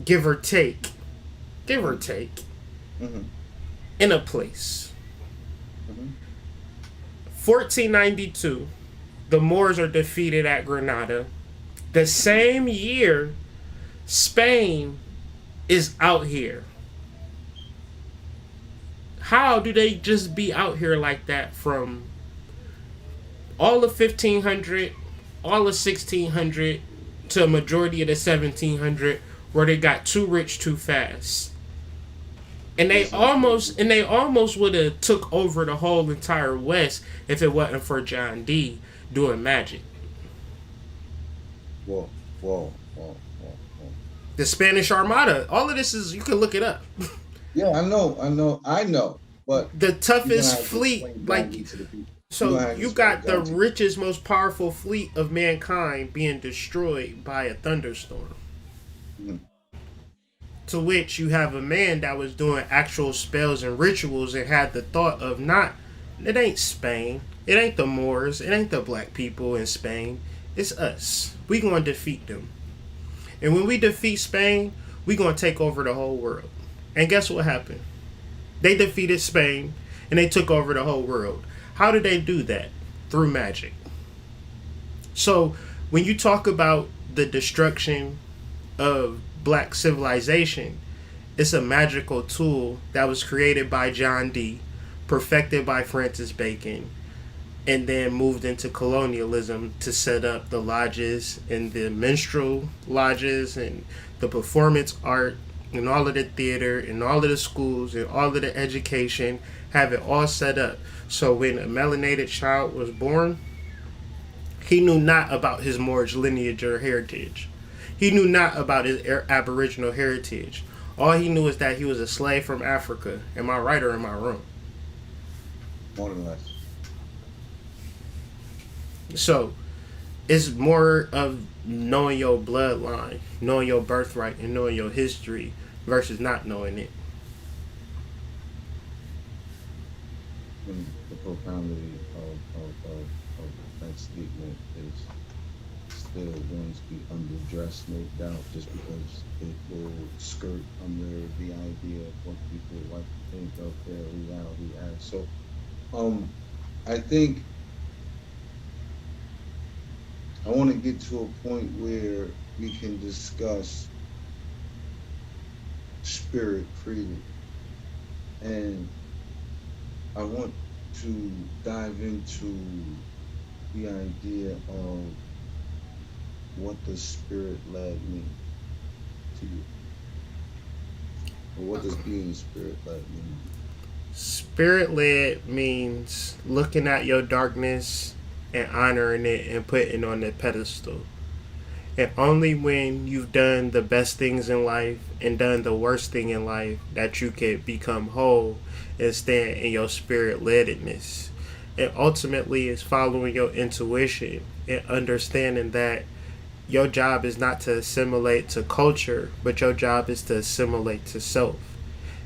give or take. Give or Mm-hmm. take. Mm-hmm. In a place. Mm-hmm. 1492, the Moors are defeated at Granada. The same year, Spain is out here. How do they just be out here like that from all of 1500, all of 1600 to a majority of the 1700 where they got too rich too fast? And they Listen, almost would have took over the whole entire West if it wasn't for John D doing magic. whoa, whoa, whoa, whoa, whoa. The Spanish Armada. All of this is, you can look it up. Yeah, I know. But The you're gonna toughest have to fleet, explain John like, D to the people. You're so gonna have to you explain got the John to the richest, most powerful fleet of mankind being destroyed by a thunderstorm. people. To which you have a man that was doing actual spells and rituals and had the thought of not, it ain't Spain, it ain't the Moors, it ain't the black people in Spain, it's us. We gonna defeat them. And when we defeat Spain, we gonna take over the whole world. And guess what happened? They defeated Spain and they took over the whole world. How did they do that? Through magic. So when you talk about the destruction of black civilization, it's a magical tool that was created by John D, perfected by Francis Bacon, and then moved into colonialism to set up the lodges and the minstrel lodges and the performance art and all of the theater and all of the schools and all of the education, have it all set up. So when a melanated child was born, he knew not about his Moorish lineage or heritage. He knew not about his Aboriginal heritage. All he knew is that he was a slave from Africa. Am I right or am I wrong? More than less. So it's more of knowing your bloodline, knowing your birthright, and knowing your history versus not knowing it. And the profundity of that statement is still going to be underdressed, no doubt, just because it will skirt under the idea of what people like to think of their reality as. So, I think I want to get to a point where we can discuss spirit freely. And I want to dive into the idea of what does spirit led mean to you? Or what does being spirit led mean? Spirit led means looking at your darkness and honoring it and putting it on the pedestal. And only when you've done the best things in life and done the worst thing in life that you can become whole and stand in your spirit ledness. And ultimately is following your intuition and understanding that your job is not to assimilate to culture, but your job is to assimilate to self.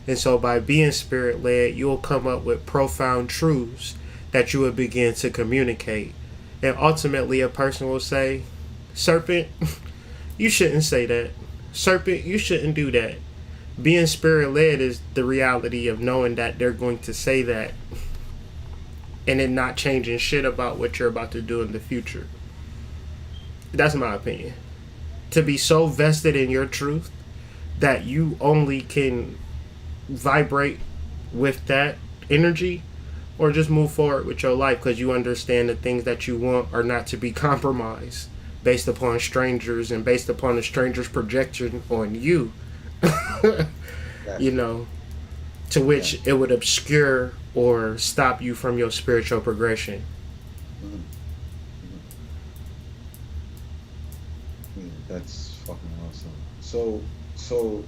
And so by being spirit led, you will come up with profound truths that you will begin to communicate. And ultimately, a person will say, Serpent, you shouldn't say that. Serpent, you shouldn't do that. Being spirit led is the reality of knowing that they're going to say that and it not changing shit about what you're about to do in the future. That's my opinion. To be so vested in your truth that you only can vibrate with that energy or just move forward with your life because you understand the things that you want are not to be compromised based upon strangers and based upon a stranger's projection on you, you Exactly. know, to Yeah. which it would obscure or stop you from your spiritual progression. Hmm. Hmm. Yeah, that's fucking awesome. So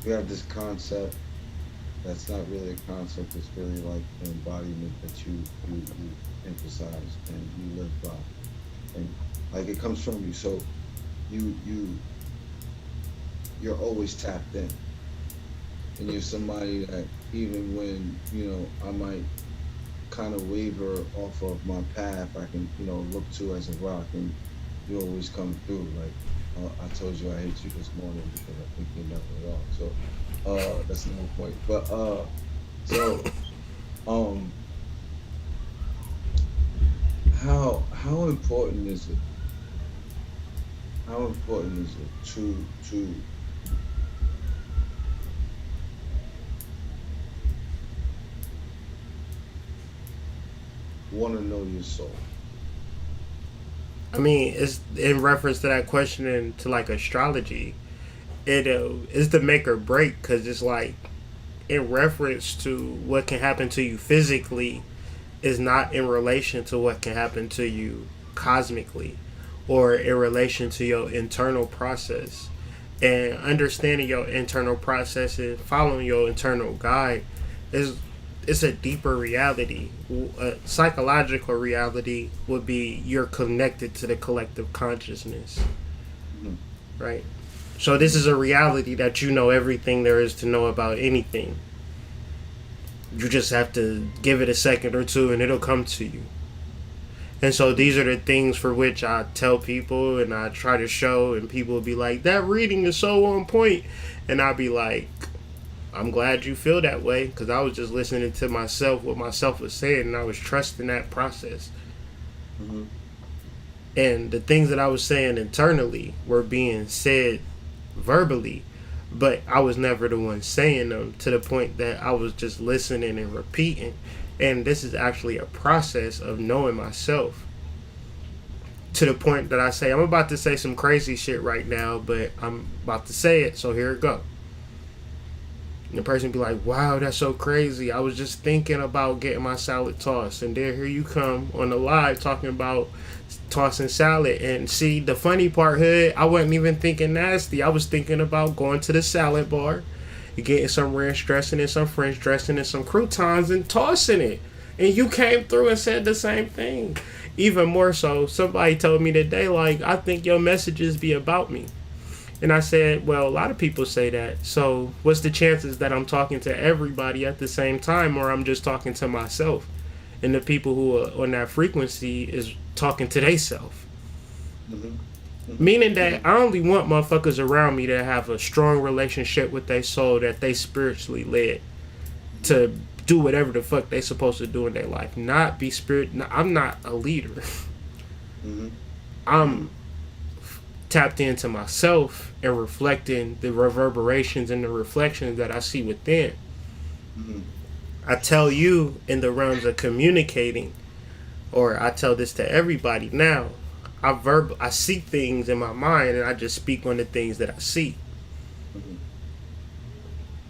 we have this concept that's not really a concept. It's really like an embodiment that you emphasize and you live by, and like it comes from you. So you you you're always tapped in, and you're somebody that even when I might kind of waver off of my path, I can look to as a rock, and you always come through. Like I told you, I hate you this morning because I think you're never wrong. So that's no point. But so um, how important is it? How important is it to want to know your soul? I mean, it's in reference to that question and to like astrology. It is the make or break because it's like in reference to what can happen to you physically is not in relation to what can happen to you cosmically or in relation to your internal process. And understanding your internal process and following your internal guide is it's a deeper reality. A psychological reality would be you're connected to the collective consciousness, Hmm. right? So this Hmm. is a reality that you know everything there is to know about anything. You just have to give it a second or two and it'll come to you. And so Hmm. these are the things for which I tell people and I try to show, and people will be like, that reading is so on point. And I'll be like, I'm glad you feel that way because I was just listening to myself, what myself was saying, and I was trusting that process. Hmm. And the things that I was saying internally were being said verbally, but I was never the one saying them to the point that I was just listening and repeating. And this is actually a process of knowing myself to the point that I say, I'm about to say some crazy shit right now, but I'm about to say it, so here it go. And the person be like, wow, that's so crazy. I was just thinking about getting my salad tossed. And then here you come on the live talking about tossing salad. And see, the funny part, Hood, I wasn't even thinking nasty. I was thinking about going to the salad bar, getting some ranch dressing and some French dressing and some croutons and tossing it. And you came through and said the same thing. Even more so, somebody told me today, like, I think your messages be about me. And I said, well, a lot of people say that. So what's the chances that I'm talking to everybody at the same time, or I'm just talking to myself? And the people who are on that frequency is talking to theyself. Hmm. Hmm. Meaning Hmm. that I only want motherfuckers around me that have a strong relationship with their soul, that they spiritually led Hmm. to do whatever the fuck they supposed to do in their life. Not be spirit. I'm not a leader. Hmm. I'm tapped into myself and reflecting the reverberations and the reflections that I see within. Hmm. I tell you in the realms of communicating, or I tell this to everybody now. I see things in my mind and I just speak on the things that I see. Hmm.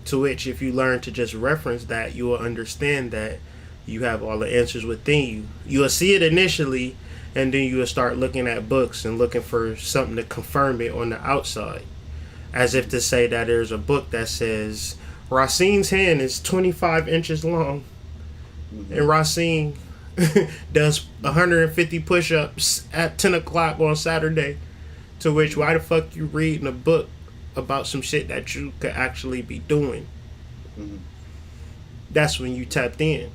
To which, if you learn to just reference that, you will understand that you have all the answers within you. You will see it initially, and then you will start looking at books and looking for something to confirm it on the outside. As if Hmm. to say that there's a book that says Racine's hand is 25 inches long, and Hmm. Racine does 150 push ups at 10 o'clock on Saturday. To which, Hmm. why the fuck you reading a book about some shit that you could actually be doing? Hmm. That's when you tapped in.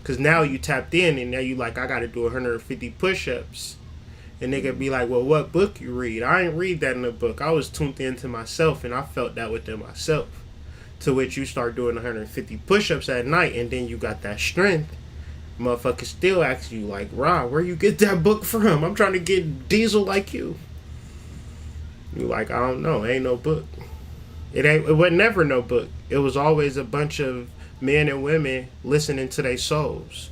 Because now Hmm. you tapped in and now you like, I got to do 150 push ups. And they could Hmm. be like, well, what book you read? I didn't read that in the book. I was tuned into myself and I felt that within myself. To which you start doing 150 push ups at night and then you got that strength. Motherfuckers still ask you, like, Rob, where you get that book from? I'm trying to get diesel like you. You like, I don't know. Ain't no book. It was never no book. It was always a bunch of men and women listening to their souls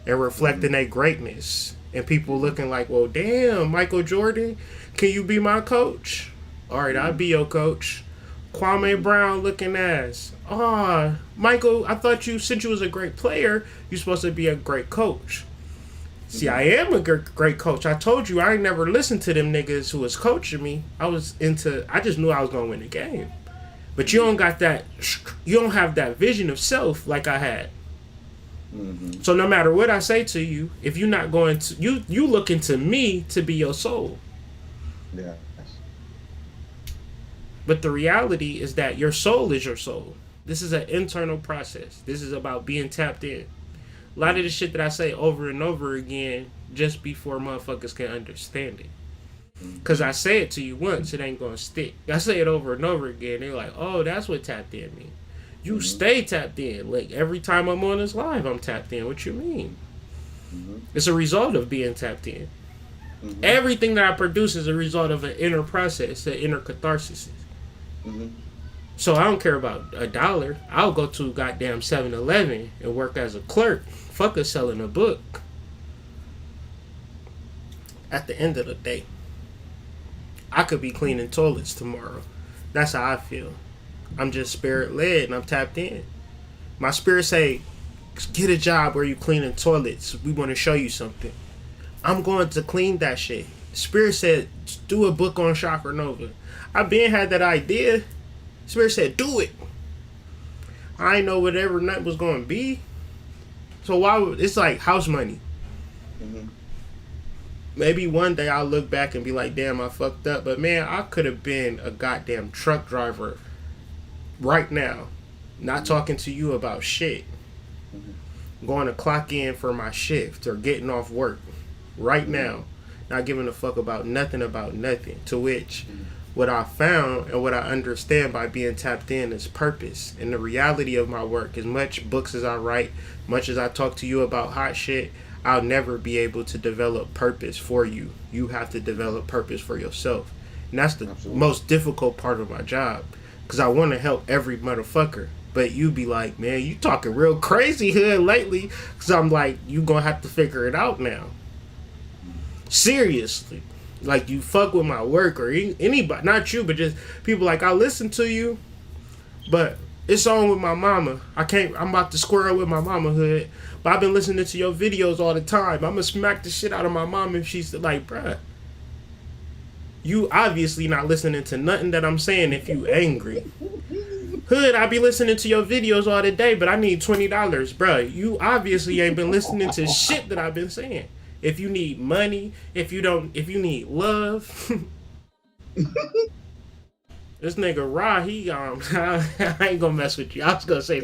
and reflecting their greatness. And people looking like, well, damn, Michael Jordan, can you be my coach? All right, I'll be your coach. Kwame Brown looking ass. Michael, I thought you, since you was a great player, you're supposed to be a great coach. See, I am a great coach. I told you I ain't never listened to them niggas who was coaching me. I just knew I was going to win the game. But you don't have that vision of self like I had. So no matter what I say to you, if you're not going to, you looking to me to be your soul. Yeah. But the reality is that your soul is your soul. This is an internal process. This is about being tapped in. A lot of the shit that I say over and over again just before motherfuckers can understand it. Because I say it to you once, it ain't going to stick. I say it over and over again. They're like, oh, that's what tapped in mean. You stay tapped in. Like, every time I'm on this live, I'm tapped in. What you mean? It's a result of being tapped in. Everything that I produce is a result of an inner process, an inner catharsis. So I don't care about $1. I'll go to goddamn 7-Eleven and work as a clerk. Fuck us selling a book. At the end of the day, I could be cleaning toilets tomorrow. That's how I feel. I'm just spirit led and I'm tapped in. My spirit say, get a job where you cleaning toilets. We want to show you something. I'm going to clean that shit. Spirit said, do a book on Chakra Nova. I been had that idea. Spirit said, do it. I ain't know whatever nothing was going to be. So why would, it's like house money. Maybe one day I'll look back and be like, damn, I fucked up. But man, I could have been a goddamn truck driver right now. Not talking to you about shit. Going to clock in for my shift or getting off work right now. Not giving a fuck about nothing. To which what I found and what I understand by being tapped in is purpose. And the reality of my work, as much books as I write, much as I talk to you about hot shit, I'll never be able to develop purpose for you. You have to develop purpose for yourself. And that's the most difficult part of my job. Because I want to help every motherfucker. But you be like, man, you talking real crazy hood lately. Because I'm like, you going to have to figure it out now. Seriously. Like, you fuck with my work or anybody. Not you, but just people like, I listen to you. But it's on with my mama. I'm about to square up with my mama hood. But I've been listening to your videos all the time. I'm going to smack the shit out of my mom if she's like, bruh, you obviously not listening to nothing that I'm saying if you angry. Hood, I be listening to your videos all the day, but I need $20, bruh. You obviously ain't been listening to shit that I've been saying. If you need money, if you need love. This nigga Ra, I ain't gonna mess with you. I was gonna say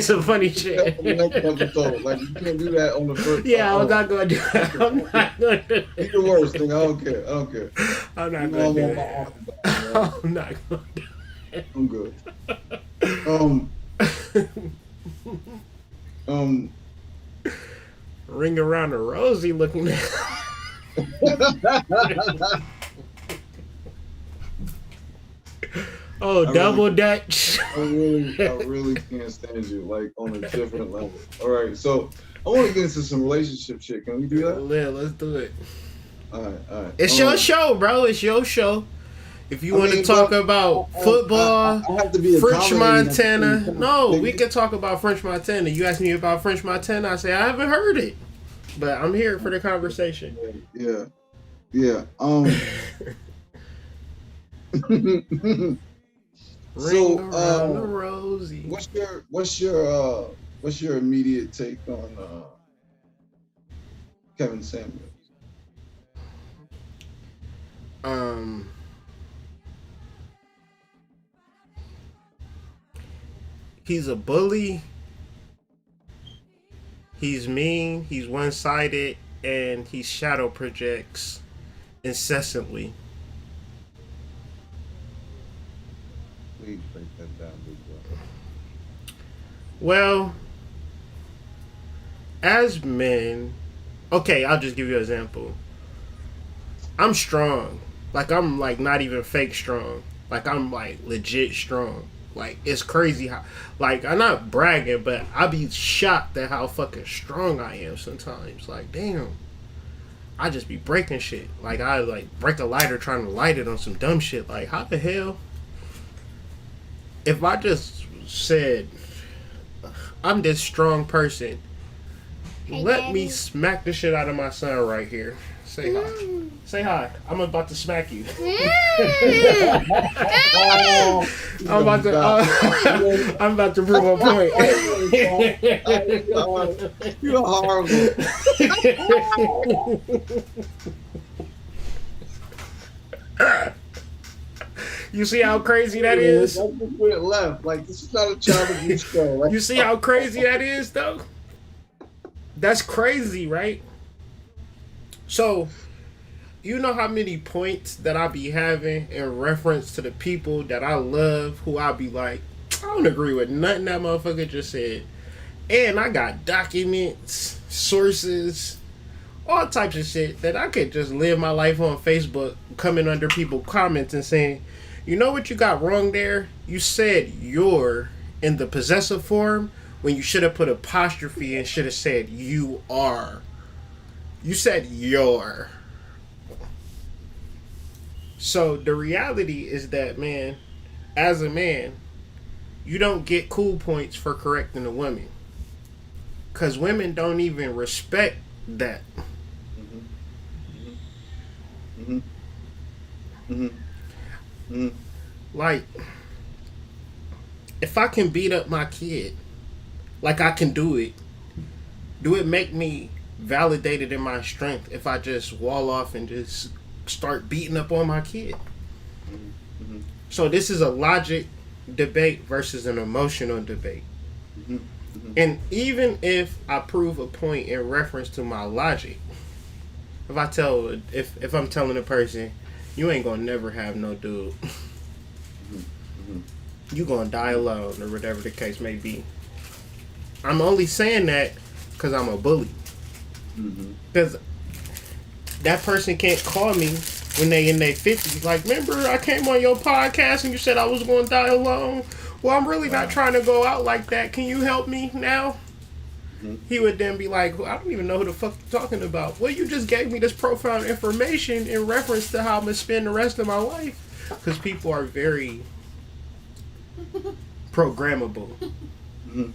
some funny shit. Like, you can't do that on the first. Yeah, I'm not gonna do that. I'm not gonna do it. It's the worst thing. I don't care. I'm not gonna do it. I'm not gonna do it. I'm good. Ring around the rosy looking at. Double Dutch. I really can't stand you, like, on a different level. All right, so I want to get into some relationship shit. Can we do that? Yeah, let's do it. All right. It's your show, bro. It's your show. If you want to talk about football, I have to be French Montana. No, we can talk about French Montana. You asked me about French Montana. I say I haven't heard it, but I'm here for the conversation. Yeah. Ring around the rosy. What's your immediate take on Kevin Samuels? He's a bully. He's mean. He's one-sided, and he shadow projects incessantly. Please break that down, big bro. Well, as men, okay, I'll just give you an example. I'm strong. Like, I'm like not even fake strong. Like, I'm like legit strong. Like, it's crazy how, like, I'm not bragging, but I be shocked at how fucking strong I am sometimes. Like, damn, I just be breaking shit. Like, I like break a lighter trying to light it on some dumb shit. Like, how the hell? If I just said I'm this strong person, Hey, let Daddy. me smack the shit out of my son right here. Say hi. Say hi. I'm about to smack you. I'm about to. I'm about to prove a point. You're horrible. You see how crazy that is? That's just where it left. Like, this is not a child abuse show. Like, You see how crazy that is, though? That's crazy, right? So, you know how many points that I be having in reference to the people that I love, who I be like, I don't agree with nothing that motherfucker just said. And I got documents, sources, all types of shit that I could just live my life on Facebook, coming under people's comments and saying, you know what you got wrong there? You said you're in the possessive form when you should have put apostrophe and should have said you are. You said your. So the reality is that, man, as a man, you don't get cool points for correcting a woman. Because women don't even respect that. Mm-hmm. Mm-hmm. Mm-hmm. Like, if I can beat up my kid, like I can do it make me validated in my strength if I just wall off and just start beating up on my kid? Mm-hmm. So this is a logic debate versus an emotional debate. Mm-hmm. Mm-hmm. And even if I prove a point in reference to my logic, if I'm telling a person, you ain't gonna never have no dude, Mm-hmm. you gonna die alone, or whatever the case may be. I'm only saying that because I'm a bully. Mm-hmm. Because that person can't call me when they in their 50s. Like, remember I came on your podcast and you said I was going to die alone? Well, I'm really not trying to go out like that. Can you help me now? Mm-hmm. He would then be like, well, I don't even know who the fuck you're talking about. Well, you just gave me this profound information in reference to how I'm going to spend the rest of my life. Because people are very programmable. Mm-hmm.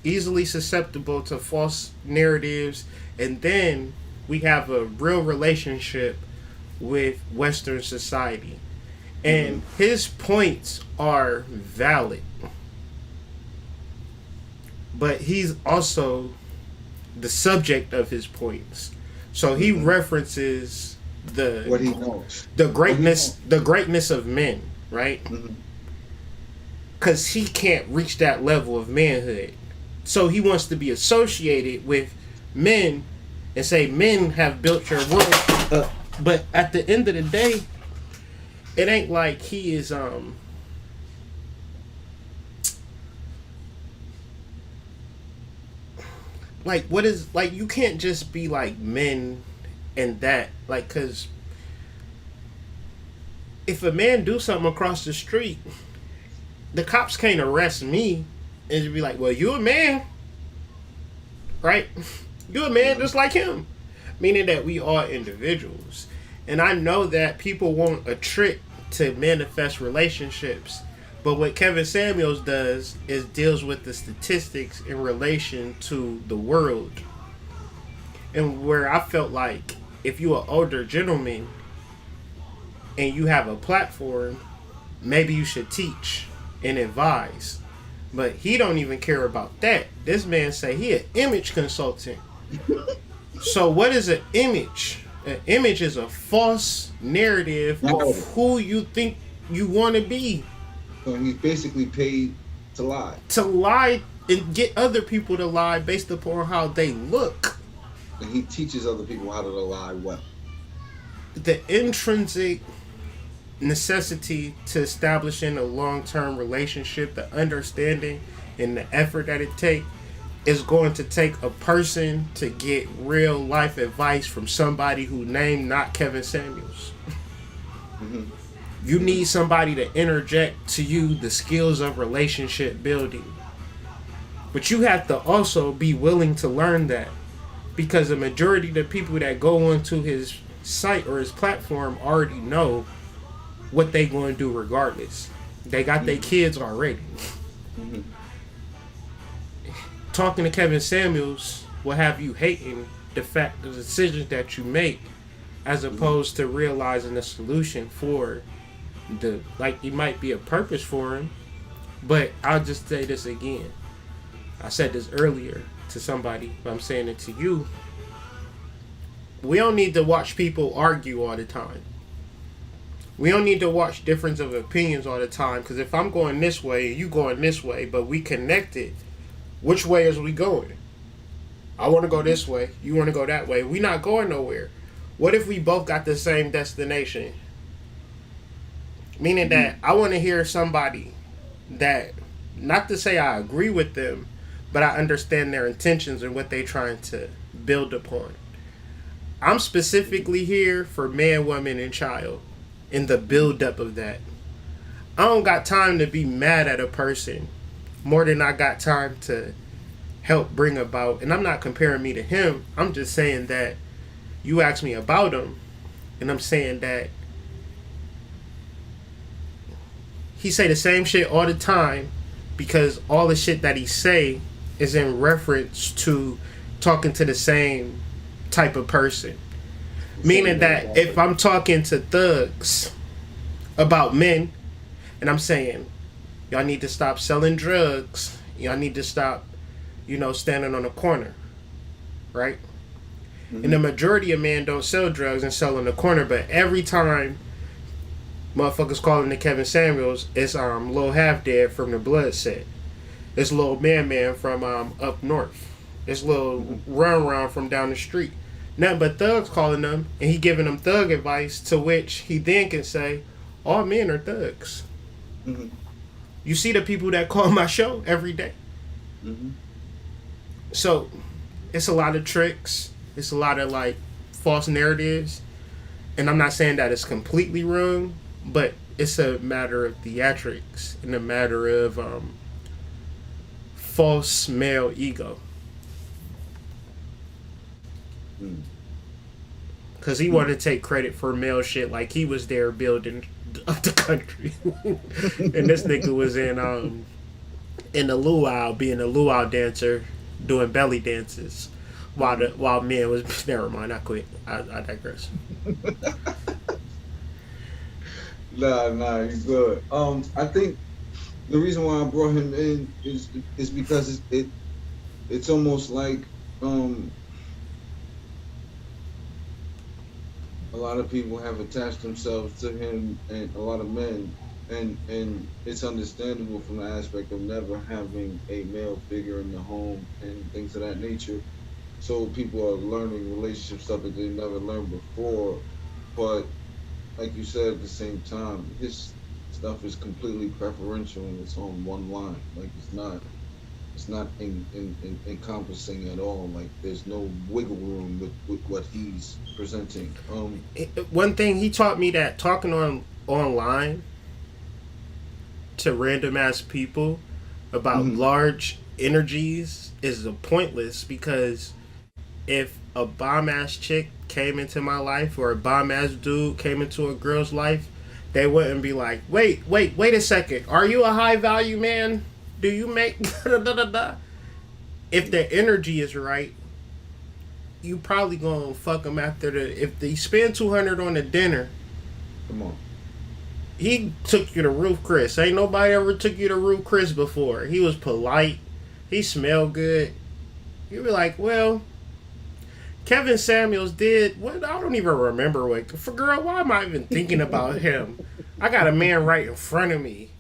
Easily susceptible To false narratives. And then we have a real relationship with Western society. And his points are valid. But he's also the subject of his points. So he references what he knows. the greatness of men, right? Mm-hmm. Because he can't reach that level of manhood. So he wants to be associated with men and say men have built your world up. But at the end of the day, it ain't like he is like, what is, like, you can't just be like men and that, like, because if a man do something across the street, the cops can't arrest me and just be like, well, you a man, right? You a man just like him. Meaning that we are individuals. And I know that people want a trick to manifest relationships. But what Kevin Samuels does is deals with the statistics in relation to the world. And where I felt like if you're an older gentleman and you have a platform, maybe you should teach and advise. But he don't even care about that. This man say he an image consultant. So what is an image? An image is a false narrative of who you think you want to be. So he's basically paid to lie. To lie and get other people to lie based upon how they look. And he teaches other people how to lie well. The intrinsic necessity to establishing a long-term relationship, the understanding and the effort that it takes, is going to take a person to get real life advice from somebody who named not Kevin Samuels. Mm-hmm. You need somebody to interject to you the skills of relationship building. But you have to also be willing to learn that. Because the majority of the people that go onto his site or his platform already know what they going to do regardless. They got their kids already. Mhm. Talking to Kevin Samuels will have you hating the decisions that you make, as opposed to realizing the solution for the, like, it might be a purpose for him. But I'll just say this again. I said this earlier to somebody, but I'm saying it to you. We don't need to watch people argue all the time. We don't need to watch difference of opinions all the time. Because if I'm going this way and you going this way, but we connected, which way is we going? I want to go this way. You want to go that way. We not going nowhere. What if we both got the same destination? Meaning that I want to hear somebody that, not to say I agree with them, but I understand their intentions and what they're trying to build upon. I'm specifically here for man, woman, and child in the build up of that. I don't got time to be mad at a person more than I got time to help bring about, and I'm not comparing me to him. I'm just saying that you asked me about him, and I'm saying that he say the same shit all the time because all the shit that he say is in reference to talking to the same type of person. Meaning that if I'm talking to thugs about men and I'm saying, y'all need to stop selling drugs, y'all need to stop, standing on a corner, right? Mm-hmm. And the majority of men don't sell drugs and sell on the corner, but every time motherfuckers calling to Kevin Samuels, it's Lil Half Dead from the Blood Set. It's Lil Man from up north. It's Lil Run from down the street. Nothing but thugs calling them, and he giving them thug advice, to which he then can say, all men are thugs. Mm-hmm. You see the people that call my show every day. Mm-hmm. So, it's a lot of tricks. It's a lot of, false narratives. And I'm not saying that it's completely wrong, but it's a matter of theatrics and a matter of false male ego. Because he wanted to take credit for male shit like he was there building up the country. And this nigga was in the luau, being a luau dancer, doing belly dances, while men was... Never mind, I quit. I digress. Nah, you good. I think the reason why I brought him in is because it's almost like a lot of people have attached themselves to him, and a lot of men, and it's understandable from the aspect of never having a male figure in the home and things of that nature. So people are learning relationship stuff that they never learned before. But like you said, at the same time, his stuff is completely preferential and it's on one line. Like it's not encompassing at all. Like there's no wiggle room with what he's presenting. One thing he taught me, that talking online to random ass people about large energies is pointless, because if a bomb ass chick came into my life or a bomb ass dude came into a girl's life, they wouldn't be like, wait a second, are you a high value man? Do you make If the energy is right, you probably gonna fuck him after if they spend $200 on a dinner. Come on. He took you to Ruth Chris. Ain't nobody ever took you to Ruth Chris before. He was polite. He smelled good. You be like, well, Kevin Samuels did what? I don't even remember what. For girl, why am I even thinking about him? I got a man right in front of me.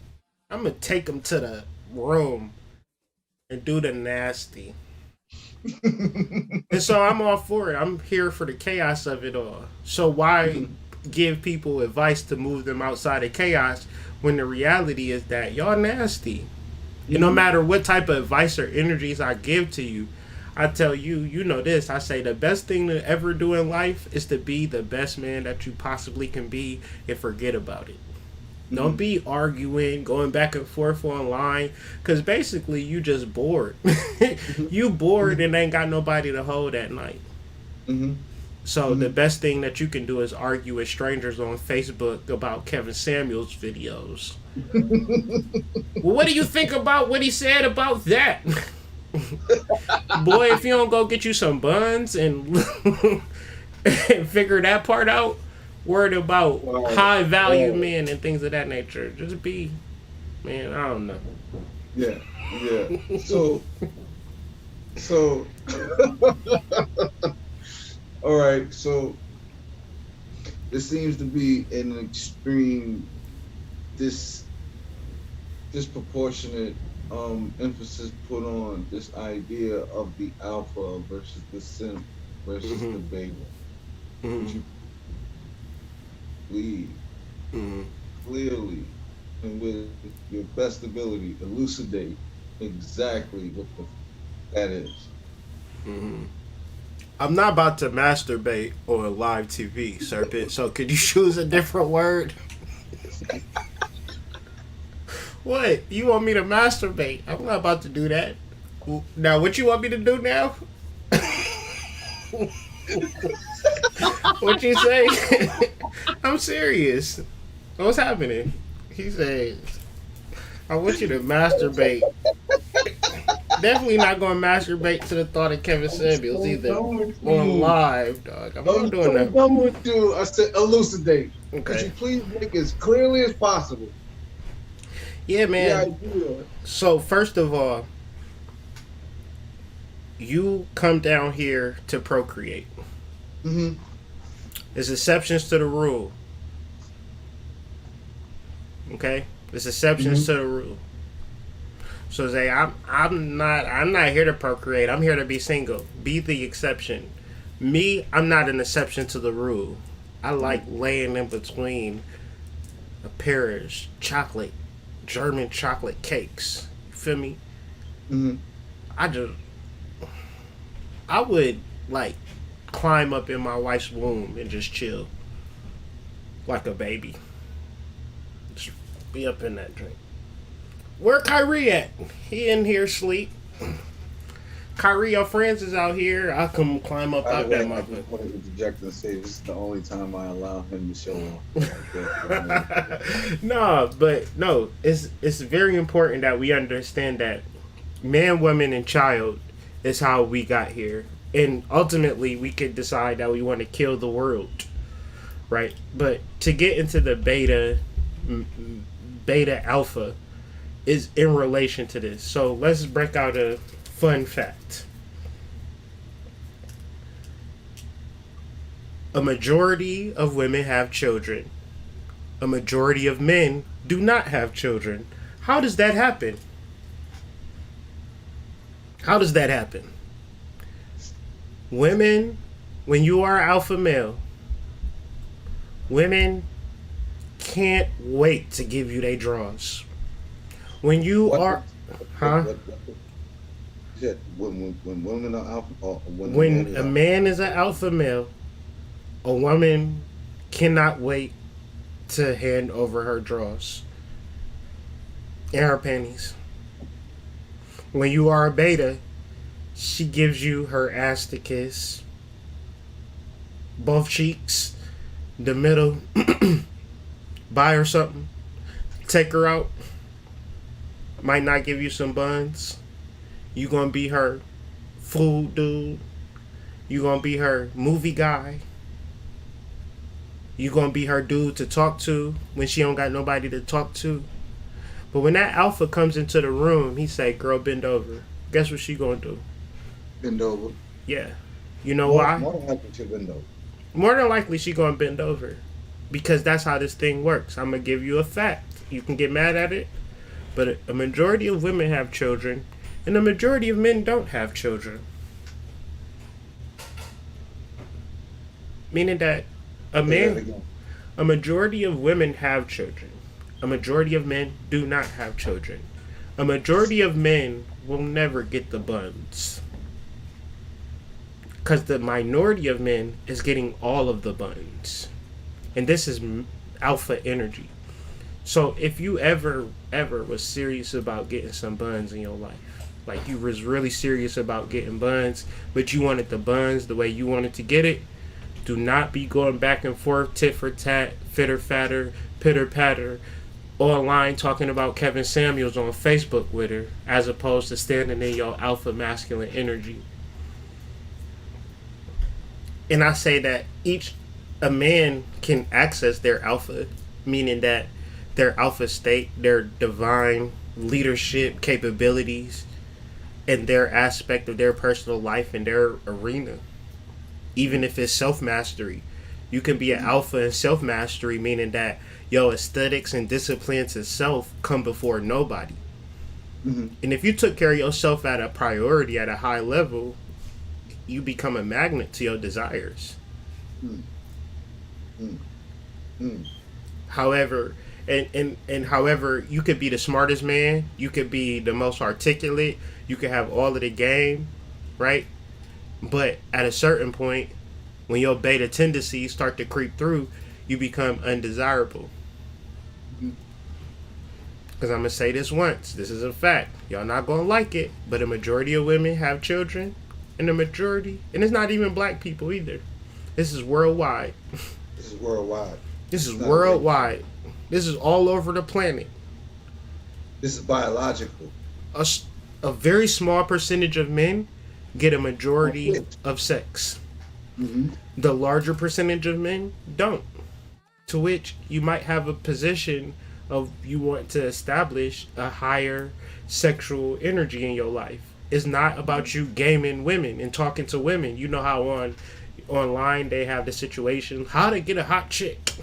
I'm gonna take him to the room and do the nasty. And so I'm all for it. I'm here for the chaos of it all. So why give people advice to move them outside of chaos when the reality is that y'all nasty? And no matter what type of advice or energies I give to you, I tell you, you know this, I say the best thing to ever do in life is to be the best man that you possibly can be and forget about it. Don't Mm-hmm. be arguing, going back and forth online, because basically you just bored. You bored Mm-hmm. and ain't got nobody to hold at night. Mm-hmm. So the Mm-hmm. best thing that you can do is argue with strangers on Facebook about Kevin Samuels videos. Well, what do you think about what he said about that? Boy, if you don't go get you some buns and, and figure that part out, worried about Wow. high value Wow. men and things of that nature. Just be, man, I don't know. Yeah. Yeah. So all right. So there seems to be an extreme dis disproportionate emphasis put on this idea of the alpha versus the simp versus Mm-hmm. the beta. Would Mm-hmm. you please Mm-hmm. clearly and with your best ability elucidate exactly what that is? Mm-hmm. I'm not about to masturbate on live TV, Serpent. So could you choose a different word? What? You want me to masturbate? I'm not about to do that. Now, what you want me to do now? What you say? I'm serious. What's happening? He says, I want you to masturbate. Definitely not going to masturbate to the thought of Kevin I'm Samuels so either. done with On you. live, dog. I'm not I'm doing so that. done with you. I said elucidate. Could Okay. you please make as clearly as possible Yeah, the man. idea? So, first of all, you come down here to procreate. Mm-hmm. There's exceptions to the rule. Okay? There's exceptions Mm-hmm. to the rule. So say I'm not here to procreate. I'm here to be single. Be the exception. Me, I'm not an exception to the rule. I like laying in between a pair of chocolate, German chocolate cakes. You feel me? Mm-hmm. I just I would like climb up in my wife's womb and just chill like a baby. Just be up in that drink. Where Kyrie at? He in here sleep. Kyrie, your friends is out here. I come climb up By the out that way, I motherfucker. just want to interject and say this is the only time I allow him to show off like that. No, but no, it's very important that we understand that man, woman, and child is how we got here, and ultimately we could decide that we want to kill the world, right? But to get into the beta alpha is in relation to this. So let's break out a fun fact. A majority of women have children. A majority of men do not have children. How does that happen? How does that happen? Women, when you are alpha male, women can't wait to give you their draws. When you What? are, huh? What shit? When women are alpha, or when a man When is a alpha. man is an alpha male, a woman cannot wait to hand over her draws and her panties. When you are a beta, she gives you her ass to kiss, both cheeks, the middle, buy her something, take her out, might not give you some buns. You gonna be her food dude. You gonna be her movie guy. You gonna be her dude to talk to when she don't got nobody to talk to. But when that alpha comes into the room, he say, "Girl, bend over." Guess what she gonna do? Bend over. Yeah. You know More, why? more than likely to bend over. More than likely, she gonna bend over, because that's how this thing works. I'm gonna give you a fact. You can get mad at it, but a majority of women have children, and a majority of men don't have children. Meaning that a Say that man, again. a majority of women have children. A majority of men do not have children. A majority of men will never get the buns. Because the minority of men is getting all of the buns. And this is alpha energy. So if you ever was serious about getting some buns in your life, like you was really serious about getting buns, but you wanted the buns the way you wanted to get it, do not be going back and forth, tit for tat, fitter fatter, pitter patter, online talking about Kevin Samuels on Facebook with her, as opposed to standing in your alpha masculine energy. And I say that each a man can access their alpha, meaning that their alpha state, their divine leadership capabilities, and their aspect of their personal life and their arena. Even if it's self mastery, you can be an alpha in self mastery, meaning that your aesthetics and disciplines itself come before nobody. Mm-hmm. And if you took care of yourself at a priority, at a high level, you become a magnet to your desires. Mm-hmm. However, and however, you could be the smartest man, you could be the most articulate, you could have all of the game, right? But at a certain point, when your beta tendencies start to creep through, you become undesirable. Because I'm going to say this once. This is a fact. Y'all not going to like it, but a majority of women have children. And the majority, and it's not even black people either. This is worldwide. This is worldwide. This is worldwide. This is all over the planet. This is biological. A very small percentage of men get a majority of sex. Mm-hmm. The larger percentage of men don't. To which you might have a position of you want to establish a higher sexual energy in your life. It's not about you gaming women and talking to women. You know how online they have the situation how to get a hot chick.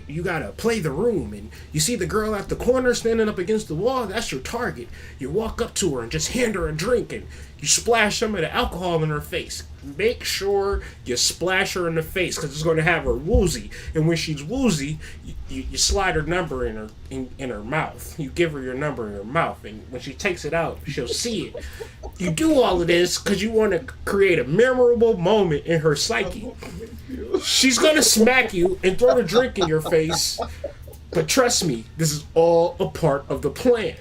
You gotta play the room, and you see the girl at the corner standing up against the wall. That's your target. You walk up to her and just hand her a drink, and you splash some of the alcohol in her face. Make sure you splash her in the face because it's going to have her woozy. And when she's woozy, you slide her number in her mouth. You give her your number in her mouth, and when she takes it out, she'll see it. You do all of this because you want to create a memorable moment in her psyche. She's going to smack you and throw the drink in your face. But trust me, this is all a part of the plan.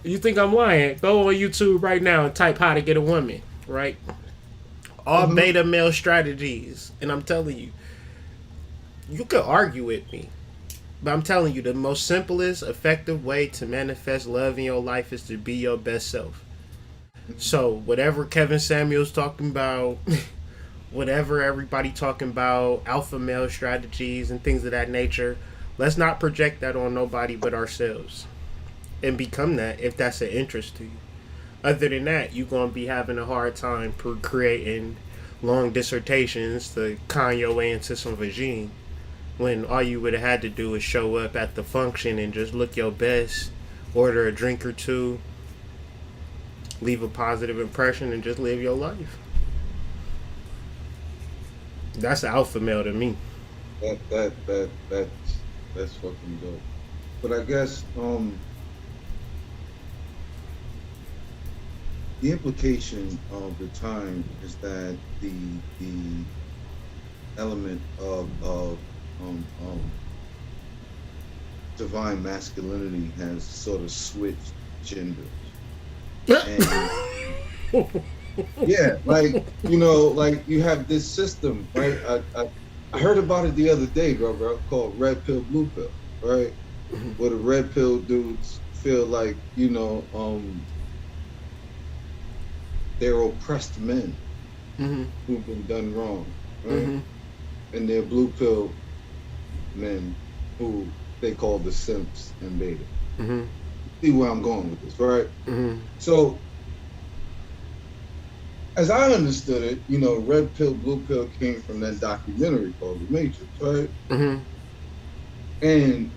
You think I'm lying? Go on YouTube right now and type how to get a woman, right? All beta male strategies. And I'm telling you, you could argue with me, but I'm telling you, the most simplest, effective way to manifest love in your life is to be your best self. So whatever Kevin Samuels talking about, whatever everybody talking about, alpha male strategies and things of that nature, let's not project that on nobody but ourselves. And become that if that's an interest to you. Other than that, you're going to be having a hard time creating long dissertations to con your way into some vagine, when all you would have had to do is show up at the function and just look your best, order a drink or two, leave a positive impression, and just live your life. That's alpha male to me. That's fucking dope. But I guess the implication of the time is that the element of divine masculinity has sort of switched genders. And yeah, like you have this system, right? I heard about it the other day, bro, called red pill, blue pill, right? Where the red pill dudes feel like, they're oppressed men who've been done wrong, right? And they're blue pill men who they call the simps and beta. See where I'm going with this, right? So, as I understood it, red pill, blue pill came from that documentary called The Matrix, right? And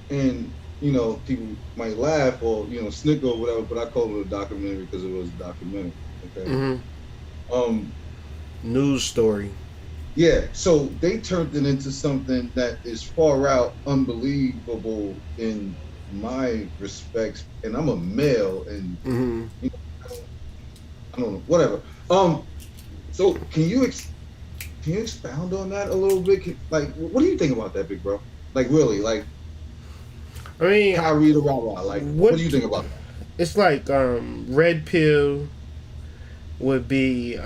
people might laugh or snicker or whatever, but I call it a documentary because it was a documentary. Okay. News story. Yeah, so they turned it into something that is far out unbelievable in my respects, and I'm a male, and I don't know, whatever. So can you Can you expound on that a little bit? Like, what do you think about that, big bro? Like, really, like, I mean, Kyrie the Wawa. Like, what do you think about that? it's like red pill would be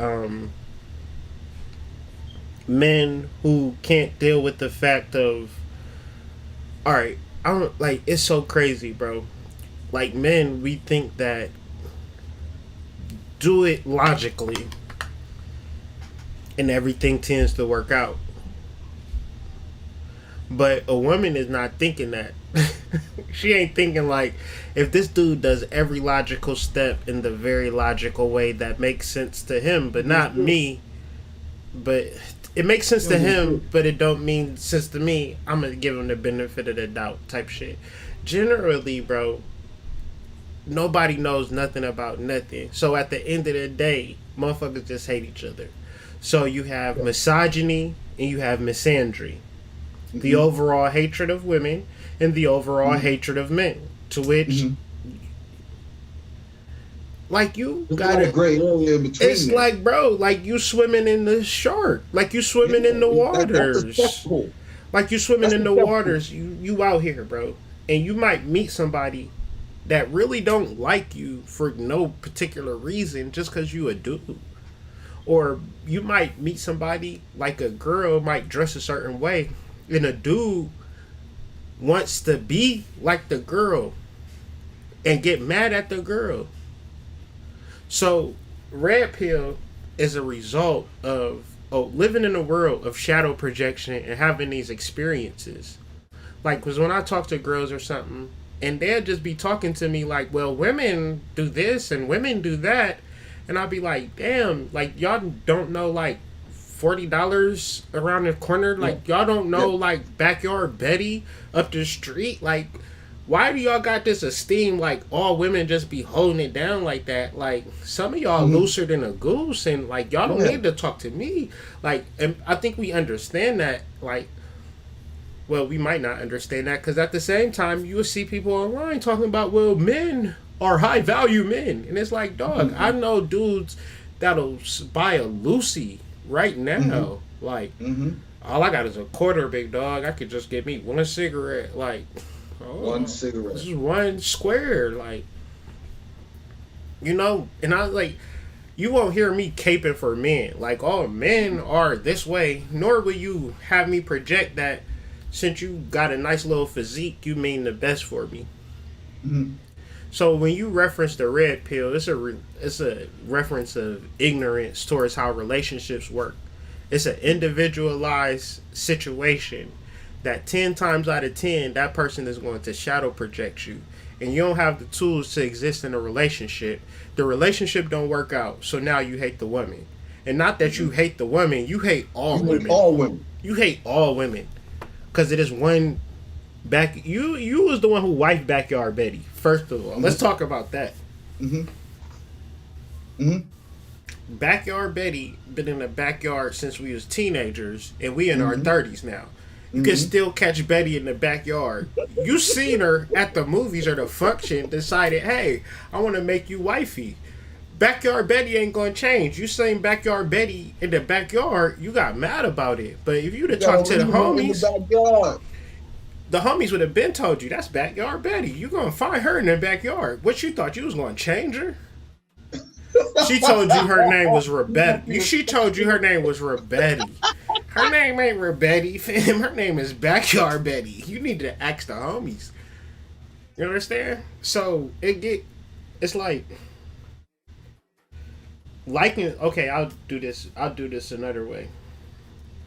men who can't deal with the fact of, all right, I don't like, it's so crazy, bro. Like, men, we think that do it logically and everything tends to work out. But a woman is not thinking that. She ain't thinking like, if this dude does every logical step in the very logical way that makes sense to him, but not me, but it makes sense to him, but it don't mean sense to me, I'm gonna give him the benefit of the doubt type shit. Generally, bro, nobody knows nothing about nothing. So at the end of the day, motherfuckers just hate each other. So you have misogyny and you have misandry. The overall hatred of women and the overall hatred of men. To which, like, you got a gray area in between. It's like, bro, like you swimming in the shark, like you swimming in the waters, like you swimming in the waters. You out here, bro, and you might meet somebody that really don't like you for no particular reason, just because you a dude. Or you might meet somebody, like a girl might dress a certain way, and a dude wants to be like the girl and get mad at the girl. So red pill is a result of living in a world of shadow projection and having these experiences. Like, because when I talk to girls or something, and they'll just be talking to me like, well, women do this and women do that, and I'll be like, damn, like, y'all don't know, like, $40 around the corner, like, y'all don't know, like, Backyard Betty up the street, like, why do y'all got this esteem like all women just be holding it down like that? Like, some of y'all looser than a goose, and like, y'all don't need to talk to me, like, and I think we understand that, like, well, we might not understand that, because at the same time you will see people online talking about, well, men are high value men, and it's like, dog, I know dudes that'll buy a Lucy right now, like, all I got is a quarter, big dog, I could just get me one cigarette, like, one cigarette, this is one square, like, you know. And I, like, you won't hear me caping for men like, oh, men are this way, nor will you have me project that since you got a nice little physique, you mean the best for me. So when you reference the red pill, it's a reference of ignorance towards how relationships work. It's an individualized situation that 10 times out of 10, that person is going to shadow project you. And you don't have the tools to exist in a relationship. The relationship don't work out, so now you hate the woman. And not that you hate the woman, you hate all women. All women. You hate all women. Because it is one back. You was the one who wifed Backyard Betty. First of all, let's talk about that. Backyard Betty been in the backyard since we was teenagers, and we in our 30s now. You can still catch Betty in the backyard. You seen her at the movies or the function, decided, hey, I want to make you wifey. Backyard Betty ain't gonna change. You seen Backyard Betty in the backyard, you got mad about it. But if you'd have talked to the homies, the homies would have been told you, that's Backyard Betty. You gonna find her in the backyard. What, you thought you was gonna change her? She told you her name was Rebetty. She told you her name was Rebetty. Her name ain't Rebetty, fam. Her name is Backyard Betty. You need to ask the homies. You understand? So it's like liking. Okay, I'll do this another way.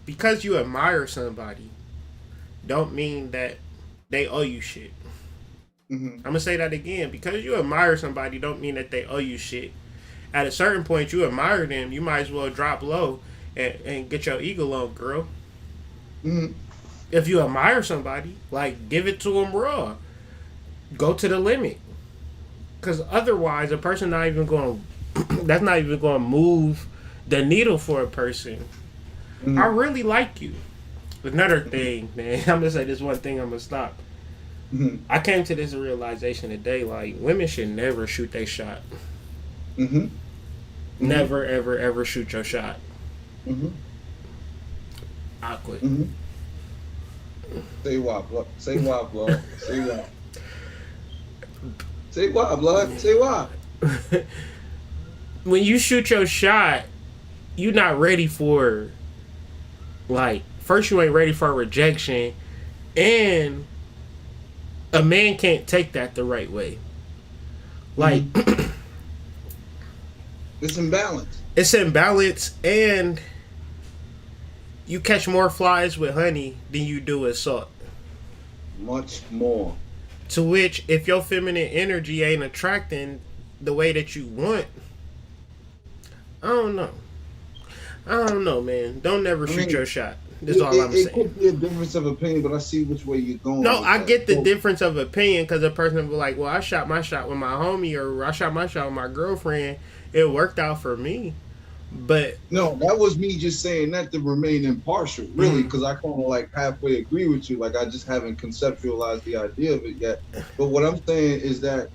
Because you admire somebody, don't mean that they owe you shit. I'm gonna say that again. Because you admire somebody, don't mean that they owe you shit. At a certain point, you admire them, you might as well drop low and get your ego on, girl. If you admire somebody, like, give it to them raw. Go to the limit. Because otherwise, a person not even going that's not even going to move the needle for a person. I really like you. Another thing, man, I'm going to say this one thing, I'm going to stop. I came to this realization today, like, women should never shoot their shot. Never, ever, ever shoot your shot. I quit. Mm-hmm. Say why, blood. Say why, blood. Say why. Say why, blood. Say why. When you shoot your shot, you're not ready for, like, first you ain't ready for rejection, and a man can't take that the right way. Like, Mm-hmm. It's imbalance. it's imbalance, and you catch more flies with honey than you do with salt. Much more. To which, if your feminine energy ain't attracting the way that you want, I don't know. I don't know, man. Don't never I shoot mean, your shot. That's all I'm it saying. could be a difference of opinion, but I see which way you're going No, with I that. get the So, difference of opinion because a person will be like, well, I shot my shot with my homie or I shot my shot with my girlfriend. It worked out for me. But, no, that was me just saying that to remain impartial, really, mm, because I kind of like halfway agree with you. Like I just haven't conceptualized the idea of it yet. But what I'm saying is that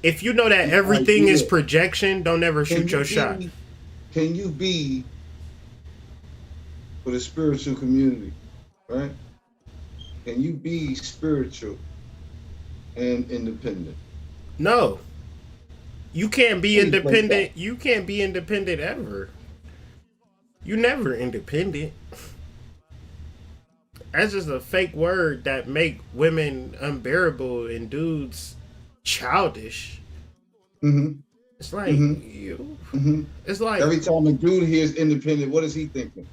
if you know that the everything is idea, projection, don't ever can shoot you your shot. be, can you be for the spiritual community, right? Can you be spiritual and independent? No. You can't be Please break that. independent. You can't be independent ever. You never independent. That's just a fake word that make women unbearable and dudes childish. Mm-hmm. It's like Mm-hmm. you. Mm-hmm. It's like Every time a dude hears independent, what is he thinking?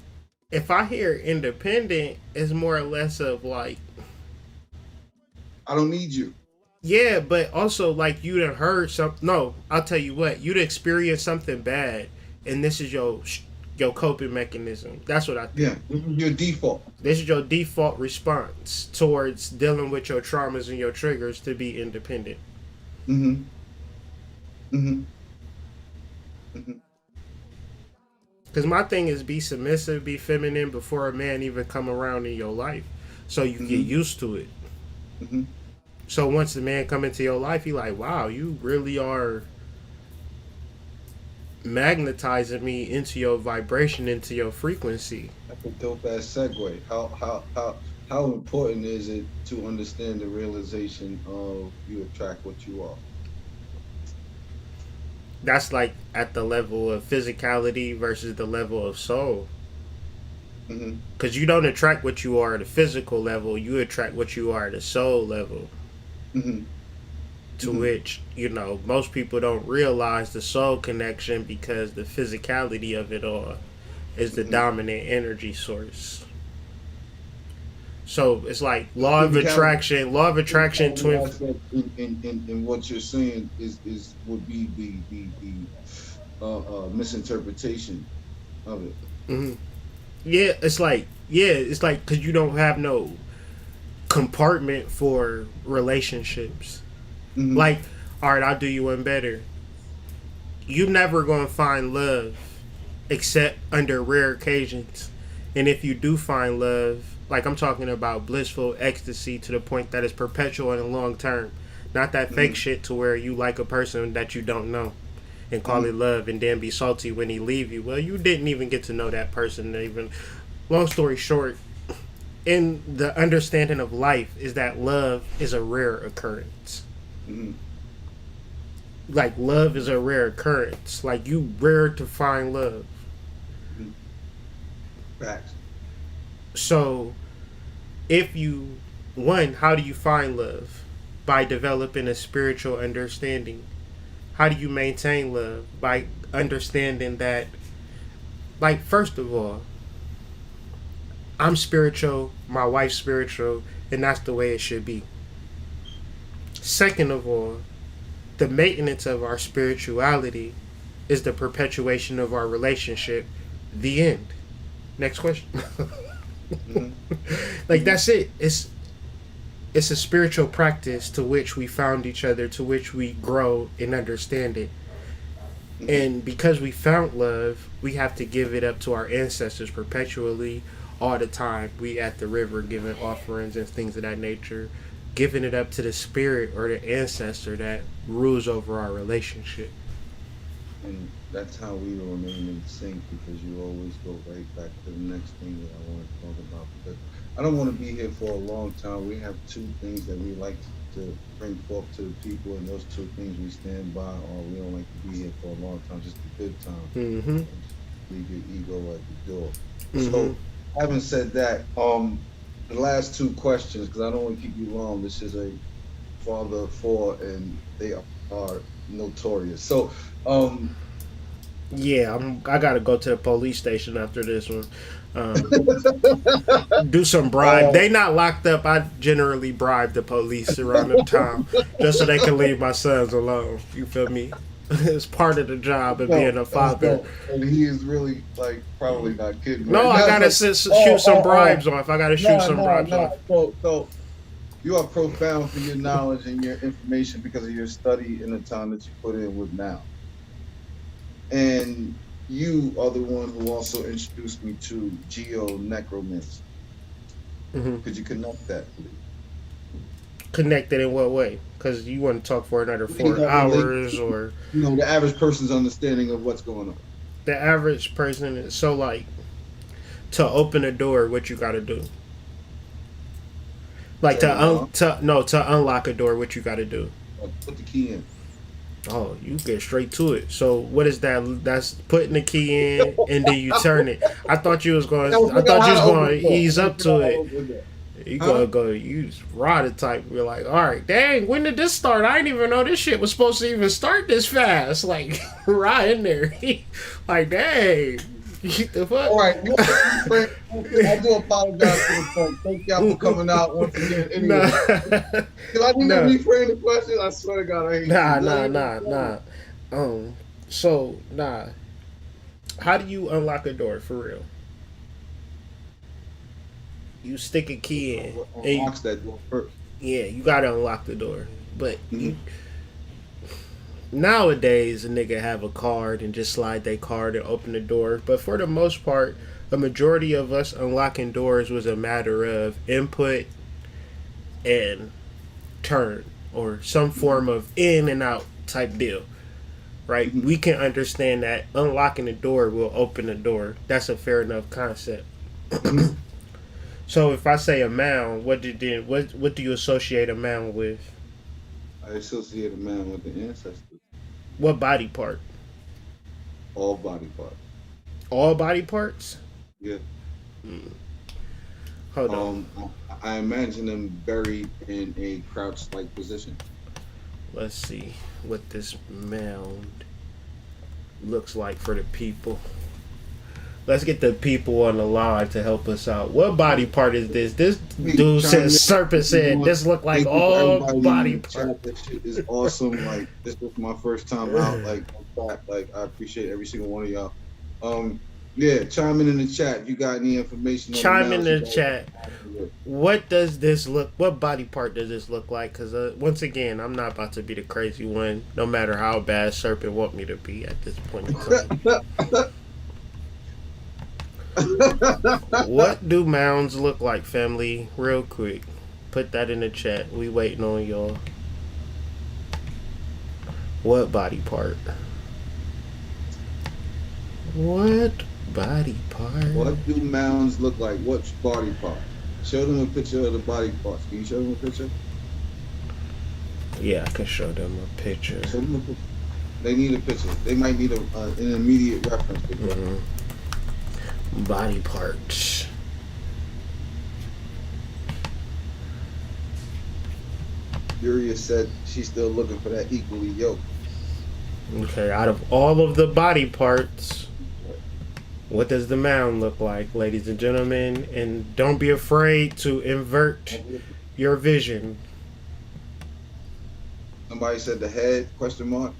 if I hear independent, it's more or less of like, I don't need you. yeah, but also like you done heard some. No, I'll tell you what, you'd experienced something bad, and this is your coping mechanism. That's what I think. Yeah, this is your default. This is your default response towards dealing with your traumas and your triggers to be independent. Mm-hmm. Mm-hmm. Mm-hmm. Because my thing is be submissive, be feminine before a man even come around in your life, so you get Mm-hmm. used to it. Mm-hmm. So once the man come into your life, he like, wow, you really are magnetizing me into your vibration, into your frequency. That's a dope ass segue. How important is it to understand the realization of you attract what you are? That's like at the level of physicality versus the level of soul. Mm-hmm. Because you don't attract what you are at a physical level, you attract what you are at a soul level. Mm-hmm. To Mm-hmm. which, most people don't realize the soul connection because the physicality of it all is the Mm-hmm. dominant energy source. So it's like The law of attraction, physicality twin. aspect in what you're saying is would be the misinterpretation of it. Mhm. Yeah, it's like because you don't have no compartment for relationships. Mm-hmm. Like, all right, I'll do you one better. You never gonna find love except under rare occasions. And if you do find love, like I'm talking about blissful ecstasy to the point that it's perpetual and long term, not that fake Mm-hmm. shit to where you like a person that you don't know and call Mm-hmm. it love and then be salty when he leave you. Well, you didn't even get to know that person. Even long story short, in the understanding of life is that love is a rare occurrence. Mm-hmm. Like love is a rare occurrence. Like you rare to find love. Mm-hmm. Facts. So if you one, how do you find love? By developing a spiritual understanding. How do you maintain love? By understanding that, like, first of all, I'm spiritual, my wife's spiritual, and that's the way it should be. Second of all, the maintenance of our spirituality is the perpetuation of our relationship. The end. Next question. Mm-hmm. Like Mm-hmm. that's it. It's a spiritual practice to which we found each other, to which we grow and understand it. Mm-hmm. And because we found love, we have to give it up to our ancestors perpetually, all the time. We at the river giving offerings and things of that nature, giving it up to the spirit or the ancestor that rules over our relationship. And that's how we will remain in sync because you always go right back to the next thing that I want to talk about. Because I don't want to be here for a long time. We have two things that we like to bring forth to the people, and those two things we stand by, or we don't like to be here for a long time, just a good time. Mm-hmm. And just leave your ego at the door. Mm-hmm. So, having said that, the last two questions, because I don't want to keep you long. This is a father of four, and they are notorious. So, um, Yeah, I gotta go to the police station after this one. Um, do some bribe. uh, They not locked up. I generally bribe the police around the town just so they can leave my sons alone. You feel me? It's part of the job of no, being a that's father. dope. And he is really like probably not kidding right No, I now. It's gotta like, shoot some oh, bribes off. I gotta shoot no, some no, bribes no. off. So you are profound for your knowledge and your information because of your study and the time that you put in with now. And you are the one who also introduced me to geonecromancy. Hmm. Could you connect that, please? Connected in what way? Because you want to talk for another Ways four that relate hours, to, or the average person's understanding of what's going on. the average person. Is so like to open a door, what you gotta do? Like Turn the knob, to unlock a door, what you gotta do? or put the key in. Oh, you get straight to it. So what is that? That's putting the key in and then you turn it. I thought you was going. Now I figure out thought you how was to open going the to door. ease Now up figure out to how to it. open the door. You Huh? gonna go use rod type. You're like, all right, dang. When did this start? I didn't even know this shit was supposed to even start this fast. Like right in there. Like dang. The All fuck? right, you want to reframe? I do apologize for the fun. Thank y'all for coming out once again. Nah, Anyway, do I need to nah, reframe the question? I swear to God, I hate you. nah, Do I nah, need to nah, reframe it? nah. So nah. How do you unlock a door for real? You stick a key in, What and you, unlocks that door first? yeah, you gotta unlock the door. But Mm-hmm. nowadays, a nigga have a card and just slide their card and open the door. But for the most part, a majority of us unlocking doors was a matter of input and turn or some form of in and out type deal. Right? Mm-hmm. We can understand that unlocking the door will open the door. That's a fair enough concept. Mm-hmm. So if I say a mound, what do you associate a mound with? I associate a man with the ancestors, What body part? all body parts. All body parts? Yeah. Hold on. I imagine them buried in a crouch-like position. Let's see what this mound looks like for the people. Let's get the people on the line to help us out. What body part is this? This Hey, dude chime said, in Serpent if you said, want. this look like Thank you for all everybody in body the part. chat. That shit is awesome. Like this was my first time out. Like on chat. Like I appreciate every single one of y'all. Yeah, chime in the chat. If you got any information on the Chime in mounds, you the guys chat. can add it. What does this look? What body part does this look like? Because once again, I'm not about to be the crazy one. No matter how bad Serpent want me to be at this point in time. What do mounds look like, family? Real quick, put that in the chat. We waiting on y'all. What body part? What body part? What do mounds look like? What body part? Show them a picture of the body parts. Can you show them a picture? Yeah, I can show them a picture. Show them a picture. They need a picture. They might need an immediate reference. Mhm. Body parts. Furia said she's still looking for that equally yoked. Okay, out of all of the body parts, what does the mound look like, ladies and gentlemen? And don't be afraid to invert your vision. Somebody said the head, question mark.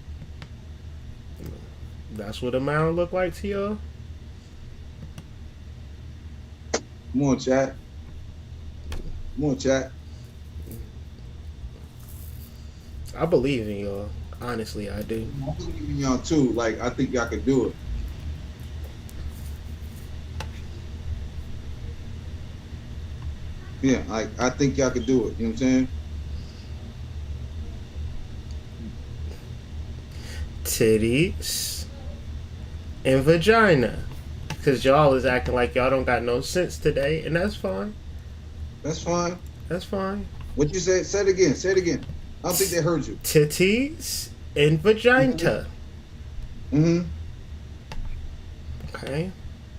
That's what a mound look like to y'all? Come on, chat. Come on, chat. I believe in y'all. Honestly, I do. I believe in y'all too. Like, I think y'all could do it. Yeah, like, I think y'all could do it. You know what I'm saying? Titties. and vagina. Because y'all is acting like y'all don't got no sense today, and that's fine. That's fine. That's fine. What you said? Say it again. Say it again. I don't think they heard you. Titties and Mm-hmm. vagina. Mm-hmm. Okay.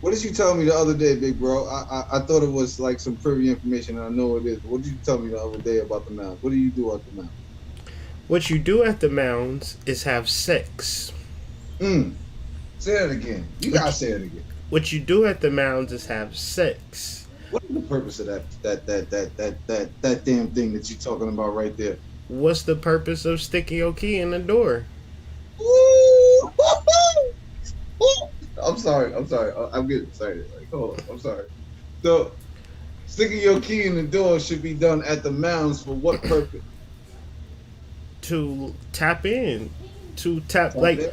What did you tell me the other day, big bro? I thought it was like some privy information, and I know it is. What did you tell me the other day about the mounds? What do you do at the mounds? What you do at the mounds is have sex. Mm. Say that again. You What gotta you, say it again. what you do at the mounds is have sex. What is the purpose of that damn thing that you're talking about right there? What's the purpose of sticking your key in the door? Ooh. I'm sorry. I'm sorry. I'm getting excited. Like, hold on. I'm sorry. So, sticking your key in the door should be done at the mounds for what purpose? To tap in. To tap, Tap like, in.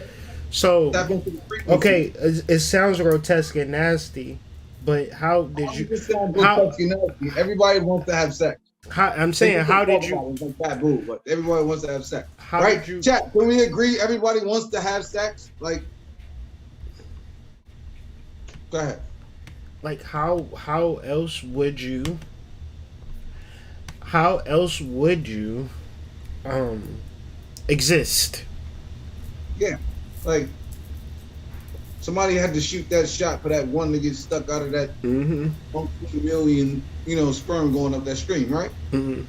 so, Tap into the frequency. okay, it sounds grotesque and nasty, but how How did does you, this sound how, grotesque and nasty? Everybody wants to have sex. I'm They saying, just how don't did talk you, about it. It's like taboo, but everybody wants to have sex. how Right? did you, Chat, can we agree everybody wants to have sex? Like, go ahead. like, how else would you, um, exist? Yeah. Like, somebody had to shoot that shot for that one to get stuck out of that Mm-hmm. million, sperm going up that stream, right? Mm-hmm.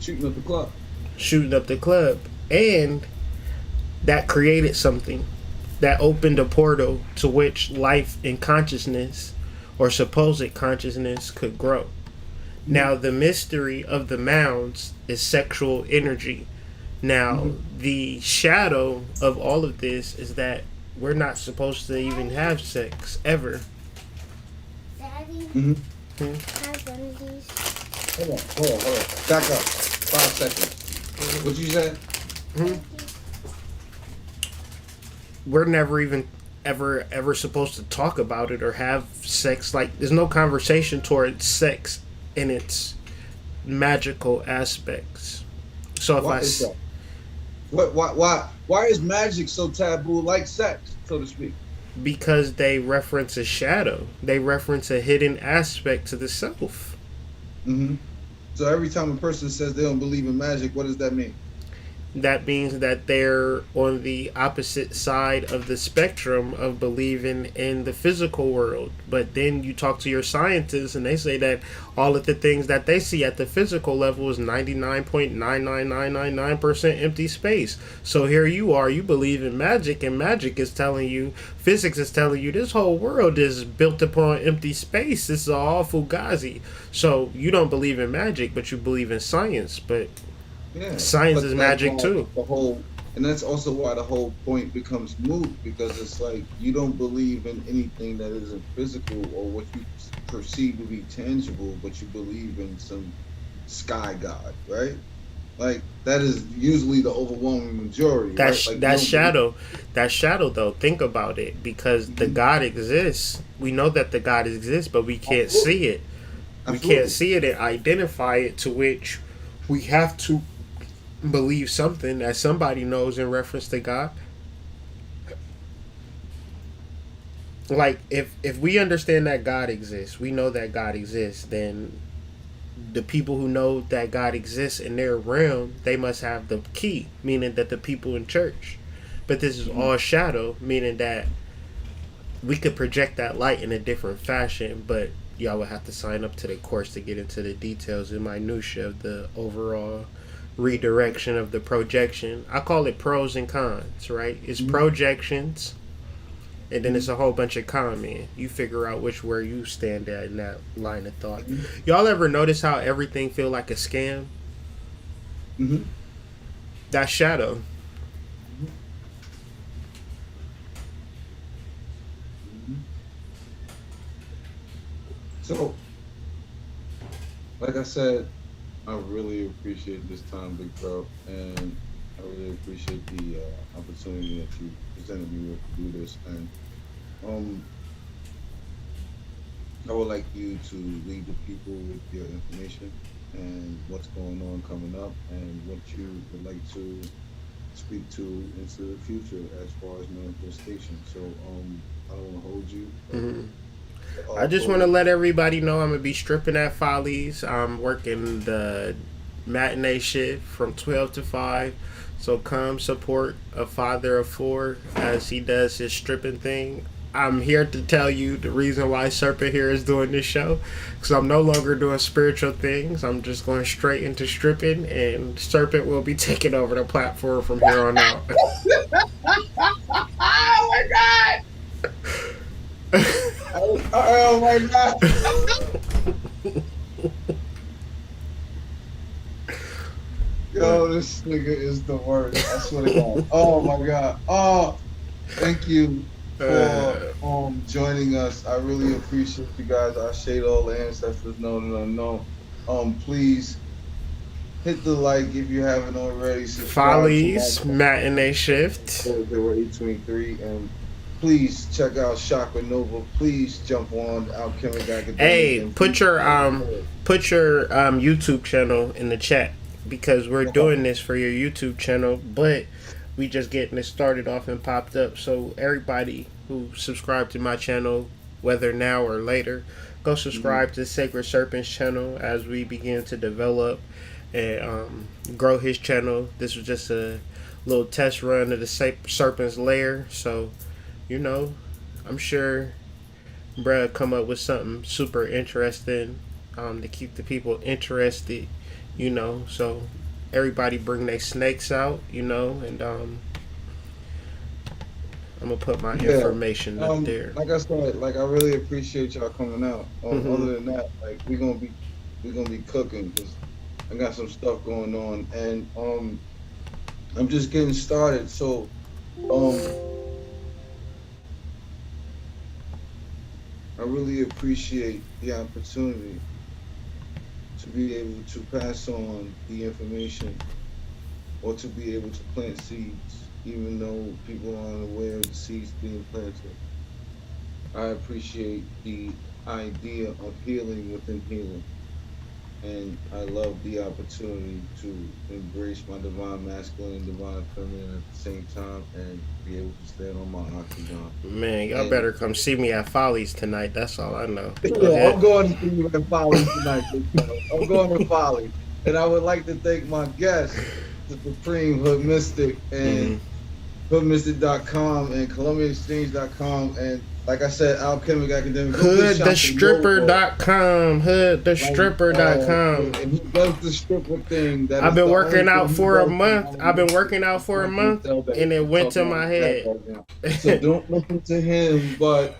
Shooting up the club. Shooting up the club. And that created something that opened a portal to which life and consciousness or supposed consciousness could grow. Now, the mystery of the mounds is sexual energy. Now, Mm-hmm. the shadow of all of this is that we're not supposed to even have sex ever. Daddy, Mm-hmm. Hmm? have one of these. Hold on. Back up. 5 seconds. What you said? Hmm? We're never even ever supposed to talk about it or have sex. Like, there's no conversation towards sex in its magical aspects. So if Why is that? Why is magic so taboo like sex, so to speak? because they reference a shadow, they reference a hidden aspect to the self. Mm-hmm. So every time a person says they don't believe in magic, what does that mean? That means that they're on the opposite side of the spectrum of believing in the physical world. But then you talk to your scientists and they say that all of the things that they see at the physical level is 99.99999% empty space. So here you are, you believe in magic, and magic is telling you, physics is telling you, this whole world is built upon empty space. This is all fugazi. So you don't believe in magic, but you believe in science. But Yeah, science but is that's magic why too. and that's also why the whole point becomes moot because it's like you don't believe in anything that isn't physical or what you perceive to be tangible, but you believe in some sky god, right? Like that is usually the overwhelming majority, right? That's Like you that don't believe. shadow, that shadow though. Think about it, because the Mhm. God exists. We know that the God exists, but we can't Absolutely, see it. We can't absolutely. see it and identify it. To which we have to believe something that somebody knows in reference to God. Like if we understand that God exists, we know that God exists. Then the people who know that God exists in their realm, they must have the key, meaning that the people in church. But this is Mhm. all shadow, meaning that we could project that light in a different fashion, but y'all would have to sign up to the course to get into the details and minutia of the overall redirection of the projection. I call it pros and cons, right? It's Mhm. projections, and then it's Mhm. a whole bunch of comment. You figure out which where you stand at in that line of thought. Mhm. Y'all ever notice how everything feel like a scam? Mhm. That's shadow. Mhm. Mhm. So, like I said, I really appreciate this time, big bro, and I really appreciate the opportunity that you presented me with to do this. And um, I would like you to leave the people with your information and what's going on coming up, and what you would like to speak to into the future as far as manifestation. So I don't want to hold you. Mhm. I All just want to closed. let everybody know I'm gonna be stripping at Follies. I'm working the matinee shift from 12 to 5. So come support a father of four as he does his stripping thing. I'm here to tell you the reason why Serpent here is doing this show, because I'm no longer doing spiritual things. I'm just going straight into stripping, and Serpent will be taking over the platform from here on out. Oh my god! Oh my god! Yo, this nigga is the worst. I swear to God. Oh my god. Oh, thank you for Uh, joining us. I really appreciate you guys. I shade all the ancestors known and unknown. Please hit the like if you haven't already. Subscribe to my Follies matinee shift. 0823 and please check out Chakra Nova. Please jump on Alchemic Academic Hey, and put please your spread the word. YouTube channel in the chat, because we're Okay. doing this for your YouTube channel, but we just getting it started off and popped up. So everybody who subscribed to my channel, whether now or later, go Mhm. subscribe to Sacred Serpent's channel as we begin to develop and grow his channel. This was just a little test run of the Serpent's Lair, so you know, I'm sure bruh come up with something super interesting to keep the people interested, so everybody bring their snakes out, and I'm gonna put my Yeah. information up there. Like I said, like I really appreciate y'all coming out. Hmm. Other than that, like we're gonna be cooking because I got some stuff going on and I'm just getting started. So um I really appreciate the opportunity to be able to pass on the information or to be able to plant seeds, even though people aren't aware of the seeds being planted. I appreciate the idea of healing within healing. And I love the opportunity to embrace my divine masculine and divine feminine at the same time and be able to stand on my octagon. Man, y'all And better come see me at Follies tonight. That's all I know. Go yeah, I'm ahead. going to see you in Follies tonight, big bro. I'm going to Follies. And I would like to thank my guests, the Supreme Hood Mystic Hmm. and hoodmystic.com and colombianexchange.com. And like I said, Alchemic Academic. Go get Shaka Nova. Hoodthestripper.com. Like, Hoodthestripper.com. and he does the stripper thing. That I've is been the only working out thing he for a does for month. I've been non-Mystic. working out I'm for a not going to month tell that. and it I'm went talking to about my his back head. right now. So don't listen to him, but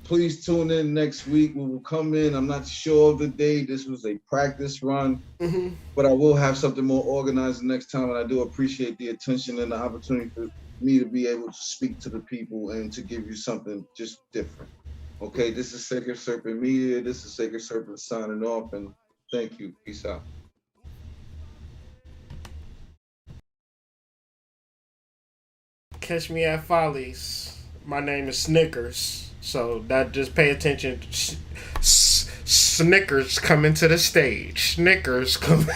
please tune in next week. We will come in. I'm not sure of the day. This was a practice run, Hmm. but I will have something more organized next time. And I do appreciate the attention and the opportunity for me to be able to speak to the people and to give you something just different. Okay, this is Sacred Serpent Media. This is Sacred Serpent signing off, and thank you. Peace out. Catch me at Follies. My name is Snickers. So that just pay attention. Snickers coming to the stage. Snickers coming.